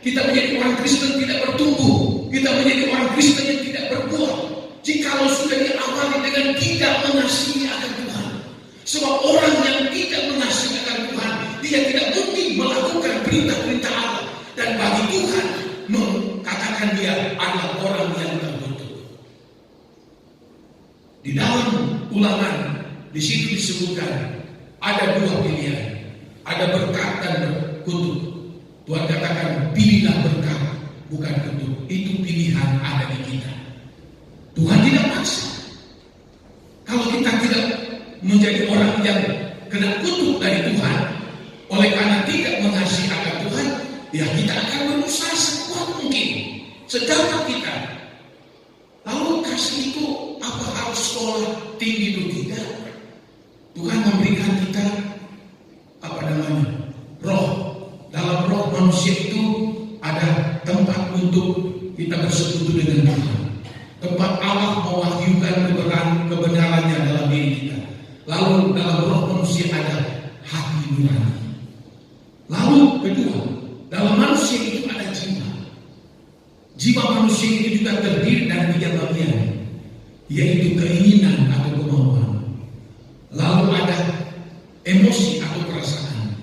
kita menjadi orang Kristen tidak bertumbuh, kita menjadi orang Kristen yang tidak berbuah. Jikalau perintah-perintah Allah. Dan bagi Tuhan mengatakan dia adalah orang yang terkutuk. Di dalam Ulangan di situ disebutkan ada dua pilihan, ada berkat dan kutuk. Tuhan katakan pilihlah berkat bukan kutuk. Itu pilihan ada di kita. Tuhan tidak maksa. Kalau kita tidak menjadi orang yang kena kutuk dari Tuhan oleh karena tidak mengasihi akan Tuhan, ya kita akan berusaha sekuat mungkin sedapat kita. Lalu kasih itu apa harus sekolah tinggi itu tidak? Tuhan memberikan kita apa namanya? Roh. Dalam roh manusia itu ada tempat untuk kita bersekutu dengan Tuhan. Tempat Allah mewahyukan kebenarannya dalam diri kita. Lalu dalam roh manusia ada hati nurani. Lalu kedua, dalam manusia itu ada jiwa. Jiwa manusia itu juga terdiri dari 3 bagian, yaitu keinginan atau kemauan. Lalu ada emosi atau perasaan,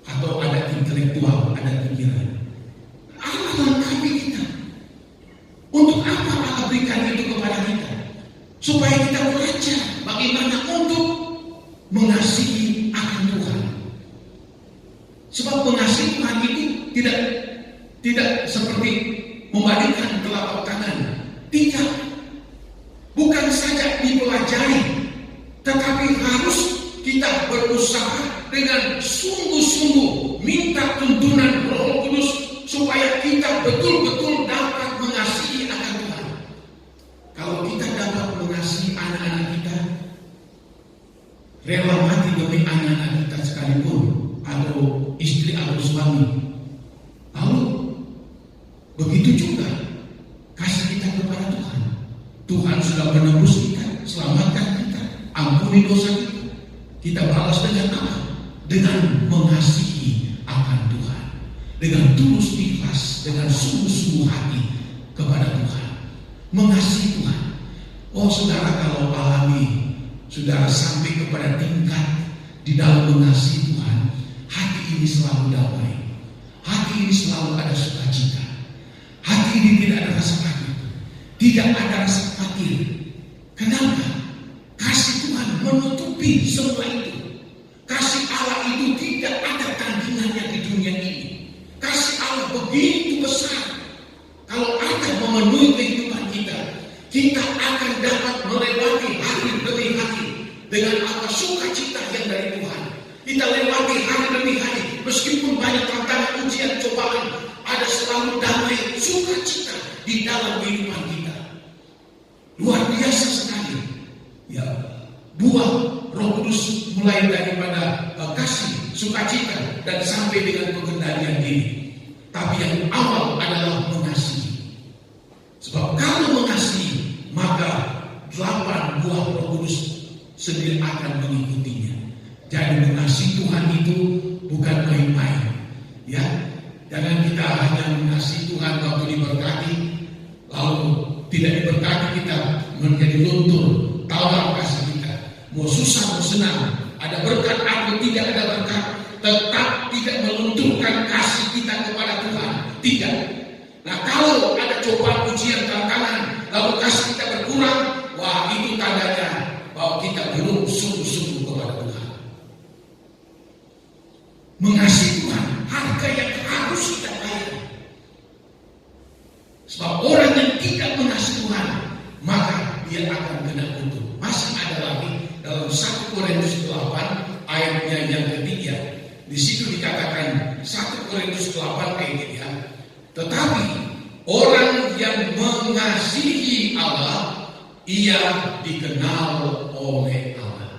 atau ada intelektual, ada pikiran. Allah melengkapi kita. Untuk apa Allah berikan itu kepada kita? Supaya kita belajar bagaimana untuk mengasihi akan Tuhan. Sebab mengasihi Tuhan itu tidak seperti membalikan telapak tangan. Tidak. Bukan saja dipelajari, tetapi harus kita berusaha dengan sungguh-sungguh minta tuntunan Roh Kudus supaya kita betul-betul dapat mengasihi akan Tuhan. Kalau kita dapat mengasihi anak-anak kita, rela mati demi anak-anak kita sekalipun, atau istri atau suami. Lalu begitu juga kasih kita kepada Tuhan. Tuhan sudah menebus kita, selamatkan kita, ampuni dosa kita. Kita balas dengan apa? Dengan mengasihi akan Tuhan, dengan tulus ikhlas, dengan sungguh-sungguh hati kepada Tuhan, mengasihi Tuhan. Oh saudara, kalau alami saudara sampai kepada tingkat di dalam mengasihi Tuhan, hati ini selalu damai, hati ini selalu ada sukacita, hati ini tidak ada rasa takut, tidak ada rasa khawatir. Kenapa? Kasih Tuhan menutupi semua itu. Kasih Allah itu tidak ada tandingannya di dunia ini. Kasih Allah begitu besar. Kalau ada memenuhi kehidupan kita, kita akan dapat melewati hari demi hari dengan apa sukacita yang dari Tuhan. Kita lewati hari demi hari, meskipun banyak tantangan, ujian, cobaan, ada selalu damai, sukacita di dalam kehidupan kita. Luar biasa sekali. Ya, buah Roh Kudus mulai daripada kasih, sukacita, dan sampai dengan pengendalian diri. Tapi yang awal adalah mengasihi. Sebab kalau mengasihi, maka 8 buah Roh Kudus sendiri akan mengikutinya. Jadi mengasihi Tuhan itu bukan main-main. Ya, jangan kita hanya mengasihi Tuhan waktu diberkati, lalu tidak diberkati kita menjadi luntur, tawar kasih kita. Mau susah mau senang, ada berkat atau tidak ada berkat, tetap tidak melunturkan kasih kita kepada Tuhan. Tidak. Nah kalau ada cobaan, ujian, tantangan, lalu kasih kita berkurang, wah itu tandanya bahwa kita belum sungguh-sungguh kepada Tuhan. Mengasihi Tuhan, harga yang harus kita bayar. Sebab orang yang tidak mengasihi Tuhan, maka dia akan kena kutuk. Masih ada lagi dalam 1 Korintus 8 ayatnya yang ketiga. Di situ dikatakan 1 Korintus 8 ayat 3. Tetapi orang yang mengasihi Allah, ia dikenal oleh Allah.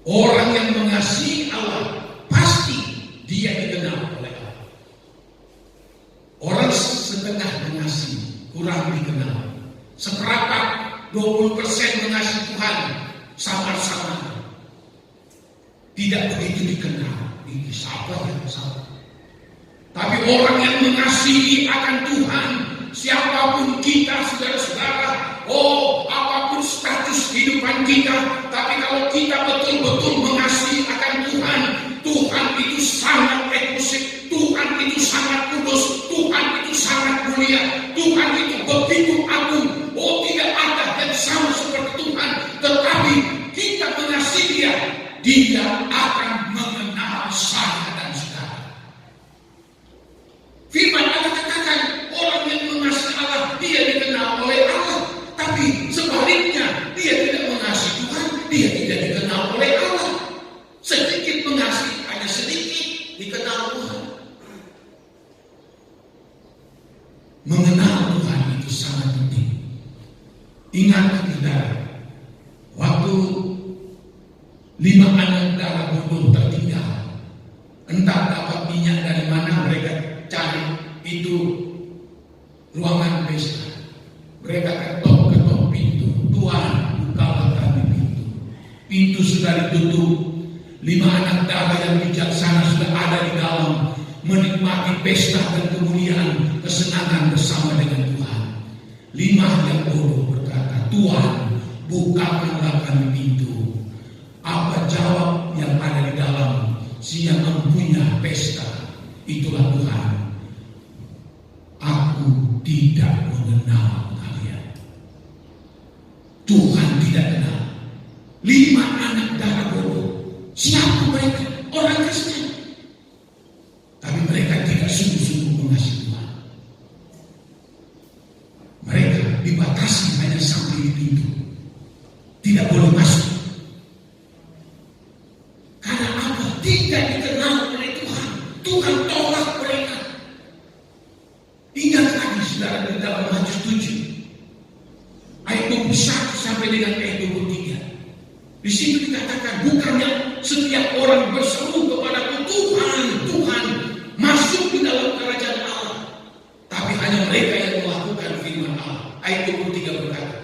Orang yang mengasihi Allah pasti dia dikenal oleh Allah. Orang setengah mengasihi, kurang dikenal. Seperempat 20% mengasihi Tuhan, samar-samar, tidak begitu dikenal. Ini sabar ya, sabar. Tapi orang yang mengasihi akan Tuhan, siapapun kita, saudara-saudara, apapun status kehidupan kita, tapi kalau kita betul-betul mengasihi akan Tuhan, Tuhan itu sangat dia akan mengenal saya dan saudara. Firman Allah katakan orang yang mengasihi Allah dia dikenal oleh Allah. Tapi sebaliknya dia tidak mengasihi Tuhan, dia tidak dikenal oleh Allah. Sedikit mengasihi, hanya sedikit dikenal Tuhan. Mengenal Tuhan itu sangat penting. Ingat saudara, waktu 5 anak darah bodoh tertinggal, entah dapat minyak dari mana mereka cari itu ruangan pesta. Mereka ketok pintu, Tuhan bukalah kami pintu. Pintu sudah ditutup. 5 anak darah yang bijaksana sudah ada di dalam, menikmati pesta dan kemuliaan kesenangan bersama dengan Tuhan. 5 yang bodoh berkata, Tuhan bukakanlah kami pintu. Apa jawab yang ada di dalam si yang mempunyai pesta? Itulah Tuhan. Aku tidak mengenal kalian. Tuhan tidak kenal. 5 anak darah bodoh. Siapa mereka? Orang Kristen. Tapi mereka tidak sungguh-sungguh mengasihi Tuhan. Mereka dibatasi hanya sampai di pintu. Tidak boleh masuk. Karena apa? Tidak dikenal oleh Tuhan. Tuhan tolak mereka. Ingat lagi saudara di dalam Matius 7 ayat 21 sampai dengan ayat 23. Di situ dikatakan bukannya setiap orang berseru kepadaku Tuhan, Tuhan, masuk di dalam kerajaan Allah, tapi hanya mereka yang melakukan firman Allah. Ayat 23 berkata,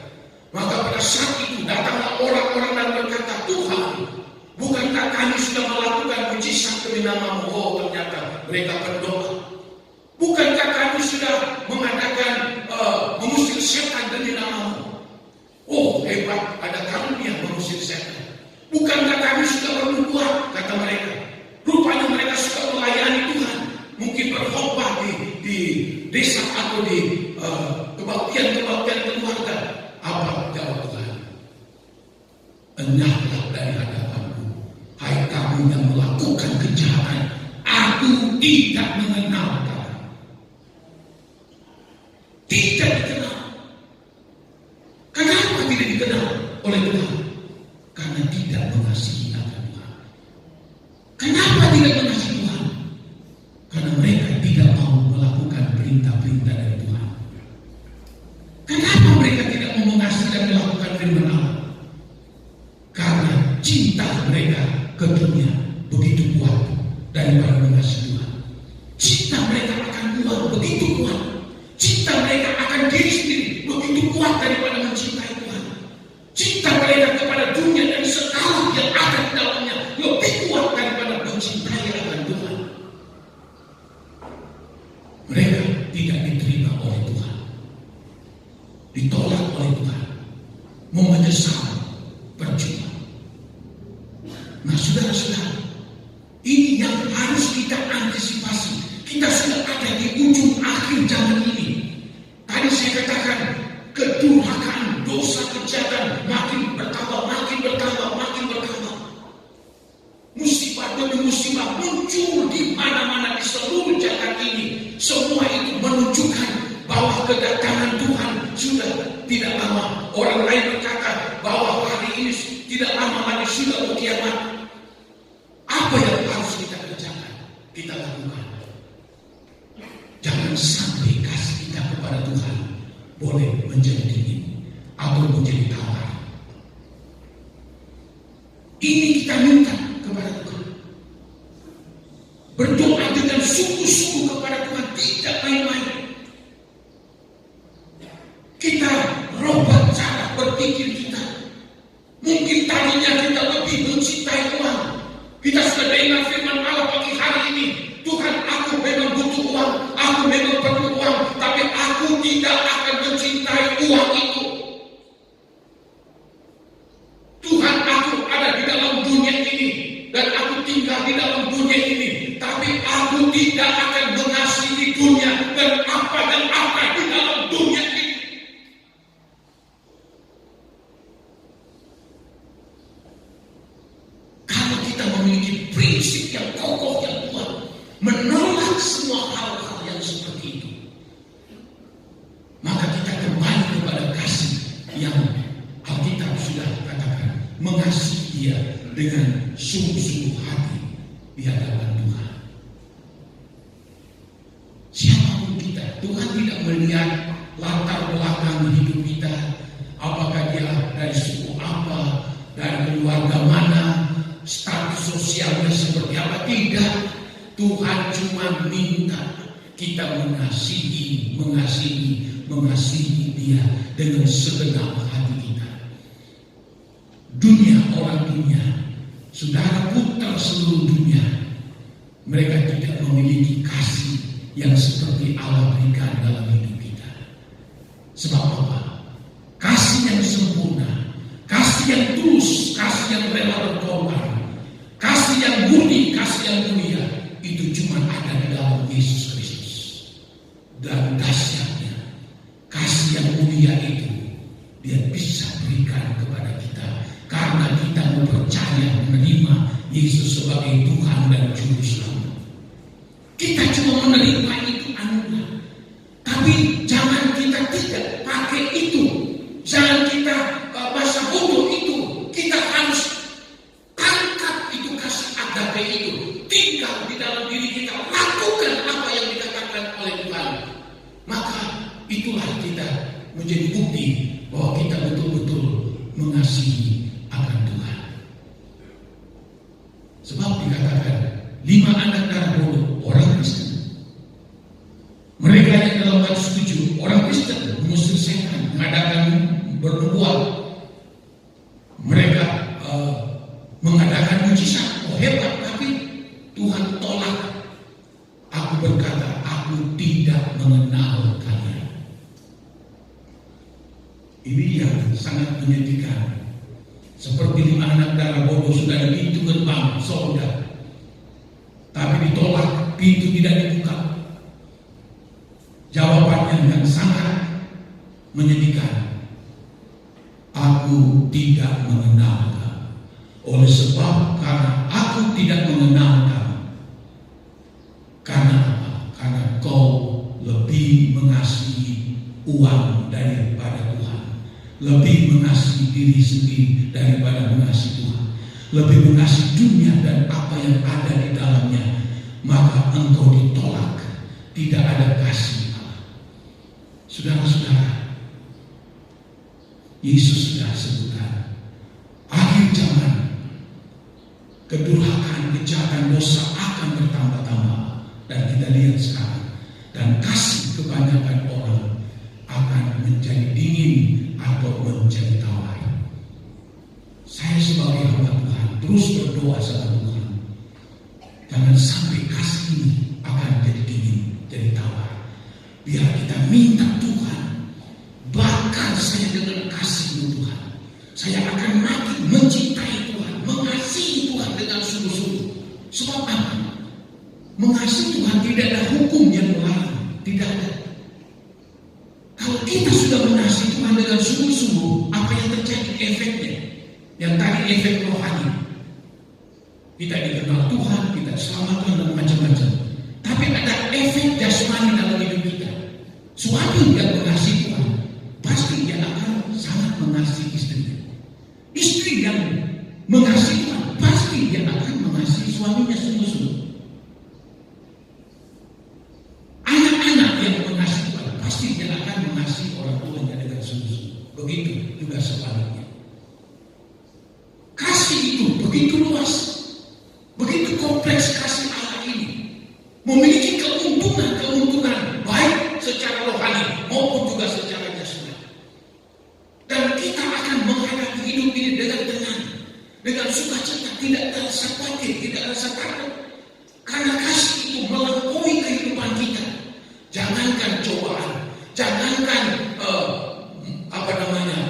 maka pada saat itu datanglah orang-orang dan berkata, Tuhan, bukankah kami sudah melakukan mujizat demi nama-Mu? Oh, ternyata mereka berdoa. Bukankah kami sudah mengadakan mengusir setan demi nama-Mu? Oh, hebat, ada kami yang mengusir setan. Bukankah kami sudah bernubuat, kata mereka. Rupanya mereka suka melayani Tuhan. Mungkin berkhotbah di desa atau di kebaktian-kebaktian keluarga. Apa jawab Tuhan? Enyahlah dari hadapanku, hai kamu yang melakukan kejahatan. Aku tidak mengenal kamu. Tidak dikenal. Kenapa tidak dikenal oleh Tuhan? Karena tidak mengasihi akan Tuhan. Kenapa tidak mengasihi Tuhan? Karena mereka tidak mau melakukan perintah-perintah dari Tuhan. Kenapa mereka tidak mau mengasihi dan melakukan firman Allah? Karena cinta mereka ke dunia begitu kuat daripada mengasihi Tuhan. Cinta mereka akan uang begitu kuat. Cinta mereka akan diri sendiri begitu kuat daripada mencintai Tuhan. Cinta mereka kepada dunia dan segala yang ada di dalamnya lebih kuat daripada mencintai akan Tuhan. Mereka tidak diterima oleh Tuhan, ditolak oleh Tuhan, mau menyesal, percuma. Nah, saudara-saudara, ini yang harus kita antisipasi. Kita sudah ada di ujung akhir zaman ini. Tadi saya katakan, kedurhakaan, dosa, kejahatan makin bertambah, makin bertambah, makin bertambah. Musibah demi musibah muncul di mana-mana di seluruh jagat ini. Semua itu menunjukkan bahwa kedatangan Tuhan sudah tidak lama. Orang lain berkata bahwa hari ini tidak lama lagi sudah mau kiamat. Apa yang harus kita kerjakan? Kita lakukan. Jangan sampai kasih kita kepada Tuhan boleh menjadi dingin atau menjadi tawar. Ini kita minta kepada Tuhan. Berdoa dengan sungguh-sungguh kepada Tuhan, tidak main-main. Kita rubah cara berpikir kita. Mungkin tadinya kita lebih mencintai uang. Kita sudah dengar firman Allah pagi hari ini. Tuhan, aku memang butuh uang, aku memang perlu uang, tapi aku tidak akan mencintai uang itu. Tuhan, aku ada di dalam dunia ini dan aku tinggal di dalam dunia ini, tapi aku tidak akan mengasihi dunia dan apa di dalam dunia ini. Kalau memiliki prinsip yang kokoh, yang kuat, menolak semua hal-hal yang seperti itu, maka kita kembali kepada kasih yang Alkitab sudah katakan, mengasihi Dia dengan sungguh-sungguh hati di hadapan Tuhan. Siapapun kita, Tuhan tidak melihat latar belakang hidup kita, apakah dia dari suku apa, dari keluarga mana, status sosialnya seperti apa. Tidak, Tuhan cuma minta kita mengasihi Dia dengan segenap hati kita. Dunia, orang dunia, saudara putar seluruh dunia, mereka tidak memiliki kasih yang seperti Allah berikan dalam hidup kita. Sebab apa? Kasih yang sempurna, kasih yang tulus, kasih yang rela berkorban, kasih yang murni, kasih yang mulia, itu cuma ada di dalam Yesus Kristus. Dan dahsyatnya, kasih yang mulia itu Dia bisa berikan kepada kita karena kita percaya menerima Yesus sebagai Tuhan dan Juru Selamat. Kita cuma menerima itu anugerah, tapi jangan kita tidak pakai itu, jangan kita bahasa bodoh itu. Kita harus tangkap itu kasih agape itu, tinggal di dalam diri kita, lakukan apa yang dikatakan oleh Tuhan. Maka itulah kita menjadi bukti bahwa kita betul-betul mengasihi akan Tuhan. Sebab dikatakan 5 anak darah bodoh orang Kristen, mereka yang dalam Matius 7 orang Kristen mengusir setan, mengadakan bernubuat, mereka mengadakan mujizat, hebat, tapi Tuhan tolak. Aku berkata, aku tidak mengenal kalian. Ini yang sangat menyedihkan. Seperti 5 anak darah bodoh sudah di pintu gerbang surga, tapi ditolak, pintu tidak dibuka. Jawabannya yang sangat menyedihkan, aku tidak mengenal kamu. Oleh sebab karena aku tidak mengenal kamu, karena apa? Karena kau lebih mengasihi uang daripada Tuhan, lebih mengasihi diri sendiri daripada mengasihi Tuhan, lebih mengasihi dunia dan apa yang ada di dalamnya, maka engkau ditolak. Tidak ada kasih Allah. Saudara-saudara, Yesus sudah sebutkan akhir zaman, kedurhakaan, kejahatan, dosa akan bertambah-tambah. Dan kita lihat sekarang, dan kasih kebanyakan orang akan menjadi dingin atau menjadi tawar. Saya sebagai hamba Tuhan terus berdoa sama Tuhan, jangan sampai kasih ini akan jadi dingin, jadi tawar. Biar kita minta Tuhan, bakar saya dengan kasih Tuhan. Saya akan mati mencintai Tuhan, mengasihi Tuhan dengan sungguh-sungguh. Sebab apa? Mengasihi Tuhan tidak ada hukum yang melarang, tidak ada. Kalau kita sudah mengasihi Tuhan dengan sungguh-sungguh, apa yang terjadi efeknya? Yang tadi efek rohani, kita dikenal Tuhan, kita selamatkan dan macam-macam. Tapi ada efek jasmani dalam hidup kita. Suami yang mengasihi Tuhan, pasti dia akan sangat mengasihi istrinya. Istri yang mengasihi Tuhan, pasti dia akan mengasihi suaminya sungguh-sungguh. Anak-anak yang mengasihi Tuhan, pasti dia akan mengasihi orang tuanya dengan sungguh-sungguh. Begitu juga sebaliknya. Kasih itu begitu luas, begitu kompleks kasih Allah ini, memiliki keuntungan baik secara rohani maupun juga secara jasmani. Dan kita akan menghadapi hidup ini dengan tenang, dengan sukacita, tidak rasa khawatir, tidak rasa takut, karena kasih itu melampaui kehidupan kita. Jangankan cobaan, jangankan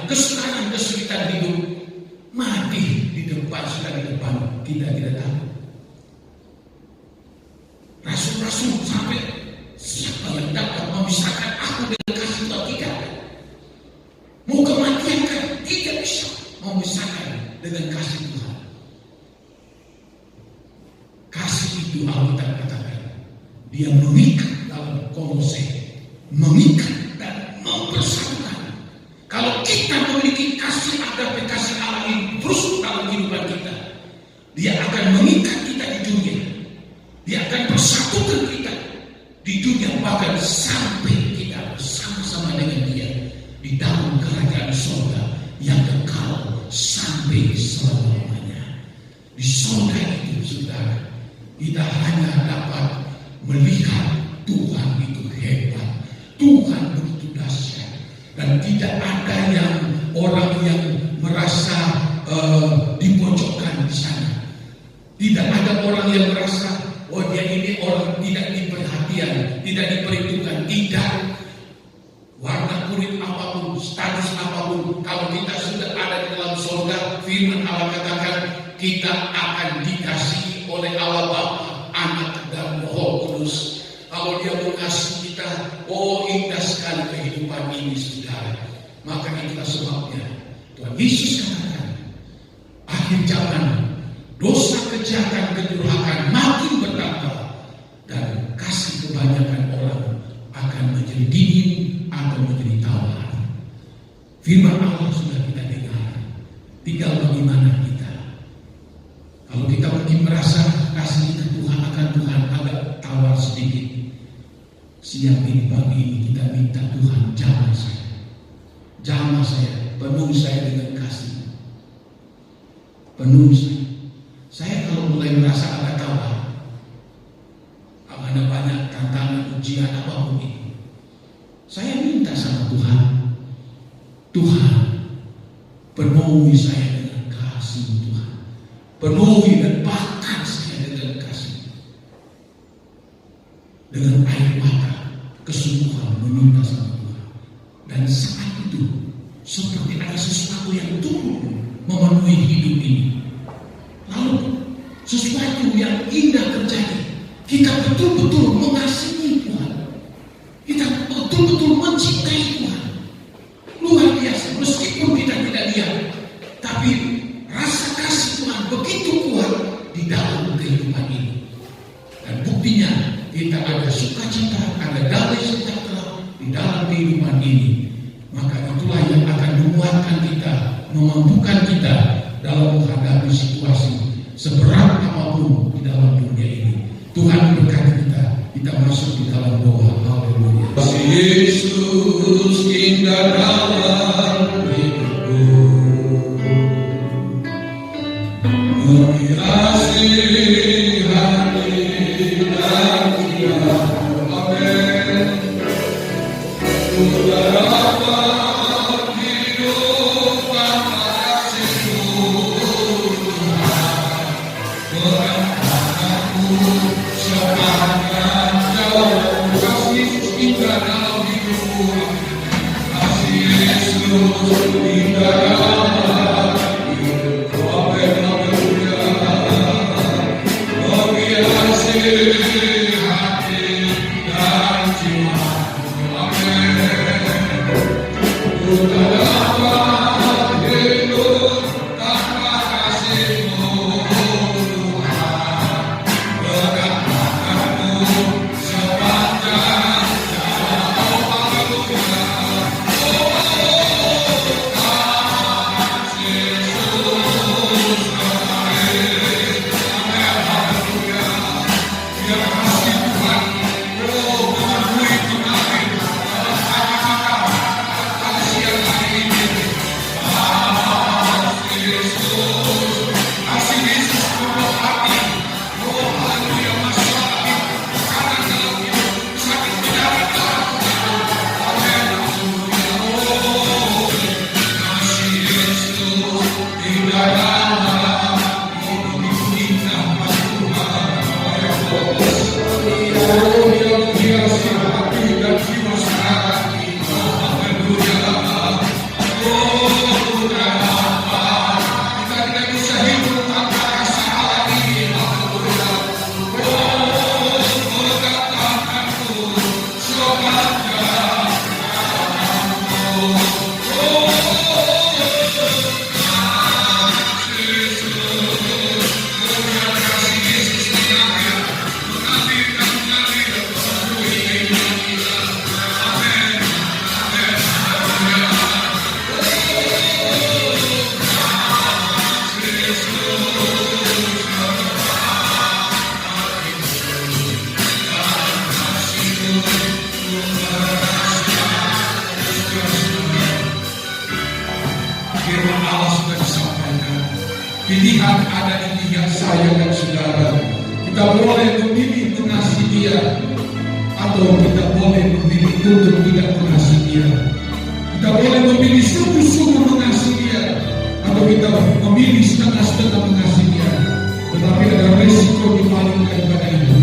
kesukaran, kesulitan hidup, mati di depan, sudah di depan kita tidak tahu. Rasul-rasul sampai, siapa yang dapat memisahkan aku dengan kasih Tuhan? Tidak. Mau kematian kan tidak bisa memisahkan dengan kasih Tuhan. kasih itu Alkitab katakan dia mengikat dalam Kolose, mengikat dan mempersatukan. Kalau kita memiliki kasih agape, kasih Allah ini terus dalam kehidupan kita, dia akan mengikat kita di dunia, dia akan persatukan kita di dunia, bahkan sampai kita bersama-sama dengan dia di dalam kerajaan surga yang kekal sampai selama-lamanya. Di surga itu, saudara, kita hanya dapat melihat Tuhan itu hebat, Tuhan begitu dahsyat, dan tidak ada yang orang yang merasa dipojokkan di sana. Tidak ada orang yang merasa oh dia ini orang tidak diperhatian, tidak diperhitungkan. Tidak, warna kulit apapun, status apapun, kalau kita sudah ada di dalam surga, firman Allah katakan kita akan dikasihi oleh Allah Bapa, Anak dan Roh Kudus. Kalau dia mengasihi kita, oh indah sekali kehidupan ini, saudara. Maka itulah sebabnya Tuhan Yesus katakan akhir zaman dosa, kejahatan, kedurhakaan makin bertambah dan kasih kebanyakan orang akan menjadi dingin atau menjadi tawar. Firman Allah sudah kita dengar, tinggal bagaimana kita. Kalau kita mungkin merasa kasih kita Tuhan akan Tuhan agak tawar sedikit, siang ini pagi ini kita minta Tuhan jamah saya, penuhi saya dengan kasih, penuhi saya. Saya kalau mulai merasa agak tawar, ada banyak tantangan, ujian apapun itu, saya minta sama Tuhan, Tuhan penuhi saya dengan kasih Tuhan, penuhi dan bahkan saya dengan kasih, dengan air mata kesungguhan meminta sama Tuhan. Dan saat itu seperti ada sesuatu yang turun memenuhi hidup ini. Lalu sesuatu yang indah terjadi. Kita betul-betul mengasihi Tuhan, kita betul-betul mencintai Tuhan. Luar biasa, meskipun kita tidak lihat, tapi rasa kasih Tuhan begitu kuat di dalam kehidupan ini. Dan buktinya kita ada sukacita, ada damai sejahtera di dalam kehidupan ini. Maka itulah yang akan menguatkan kita, memampukan kita dalam menghadapi situasi seberat apapun di dalam dunia ini. Tuhan berkati kita masuk di dalam doa. Haleluya. Yesus indah dalam hidupku, menghiasi hati dan jiwa. Amin. Yeah. Pilihan ada di pihak saya dan saudara. Kita boleh memilih mengasihi Dia, atau kita boleh memilih untuk tidak mengasihi Dia. Kita boleh memilih sungguh-sungguh mengasihi Dia, atau kita memilih setengah-setengah mengasihi Dia. Tetapi ada resiko di balik daripada itu.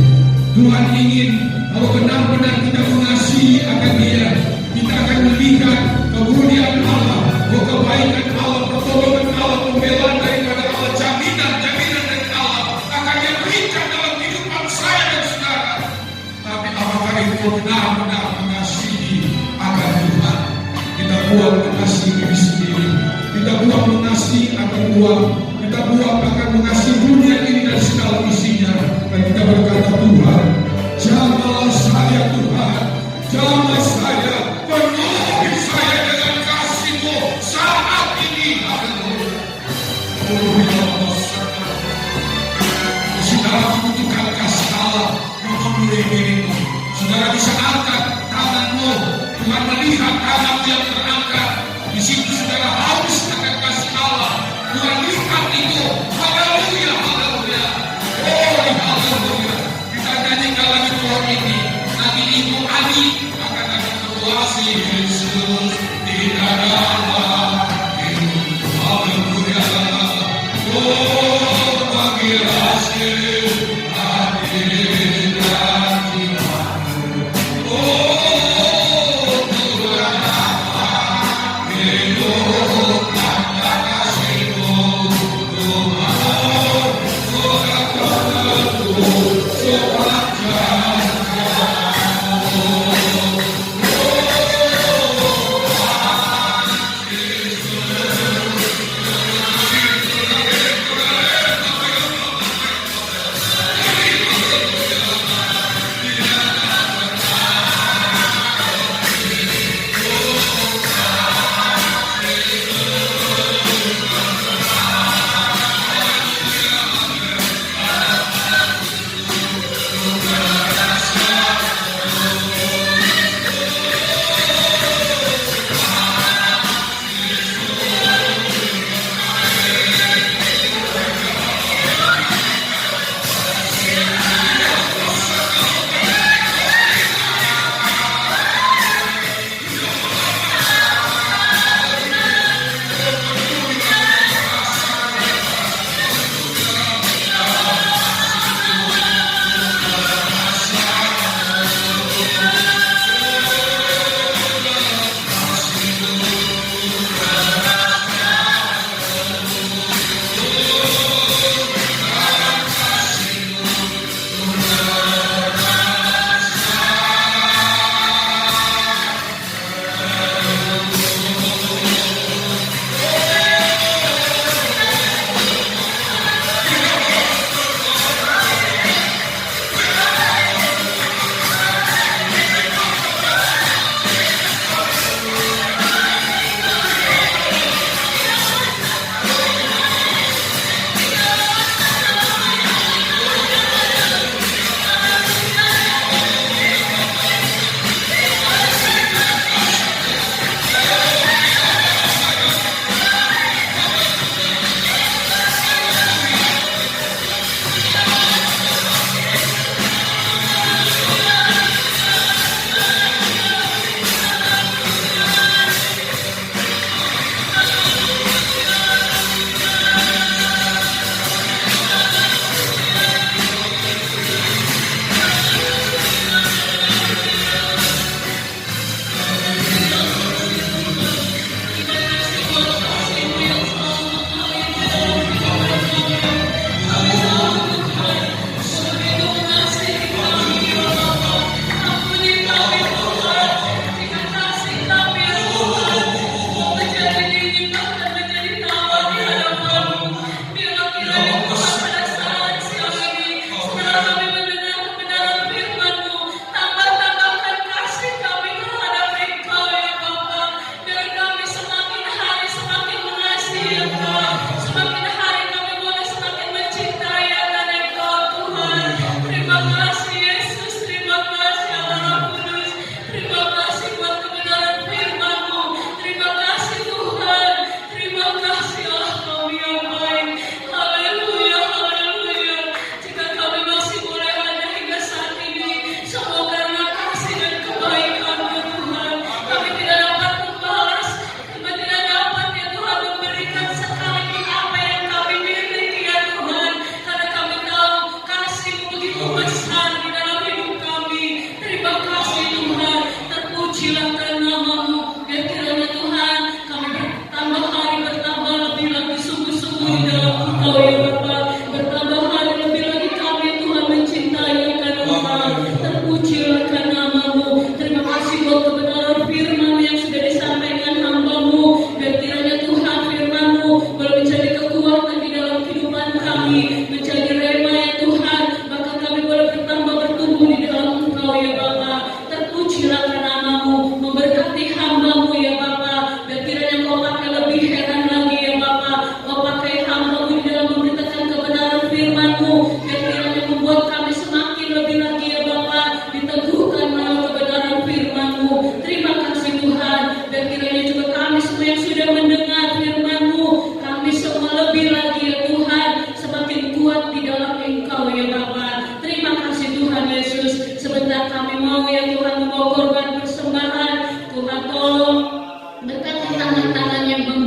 Tuhan ingin kalau benar-benar kita mengasihi akan Dia, kita akan melihat kemuliaan Allah, kebaikan Allah, pertolongan Allah, pembelaan daripada Allah, jaminan dari Allah akan Dia berikan dalam kehidupan saya dan saudara. Tapi apakah itu benar-benar mengasihi akan Tuhan? Kita buang mengasihi diri sendiri, kita buang mengasihi akan uang, kita buang akan mengasihi dunia ini dan segala isinya, dan kita berkata, Tuhan, jamah saya Tuhan, jamah saya, penuhi saya dengan kasih-Mu saat ini. Oh ya Allah, saudara membutuhkan kasih Allah memenuhi dirimu. Saudara bisa angkat tanganmu, Tuhan melihat tanganmu yang terangkat. Di situ saudara haus akan kasih Allah. Tuhan lihat itu. Haleluya, haleluya. Oh, haleluya. Kita nyanyikan lagi doa ini. Nanti Ibu Ani akan berdoa Yesus di dalam hidup. Haleluya. Oh, bagi hasil hadirat imanmu. Oh, Tuhan apa hidup tanpa kasih-Mu. Tuhan, Tuhan Tuhan, sepanjang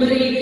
memberi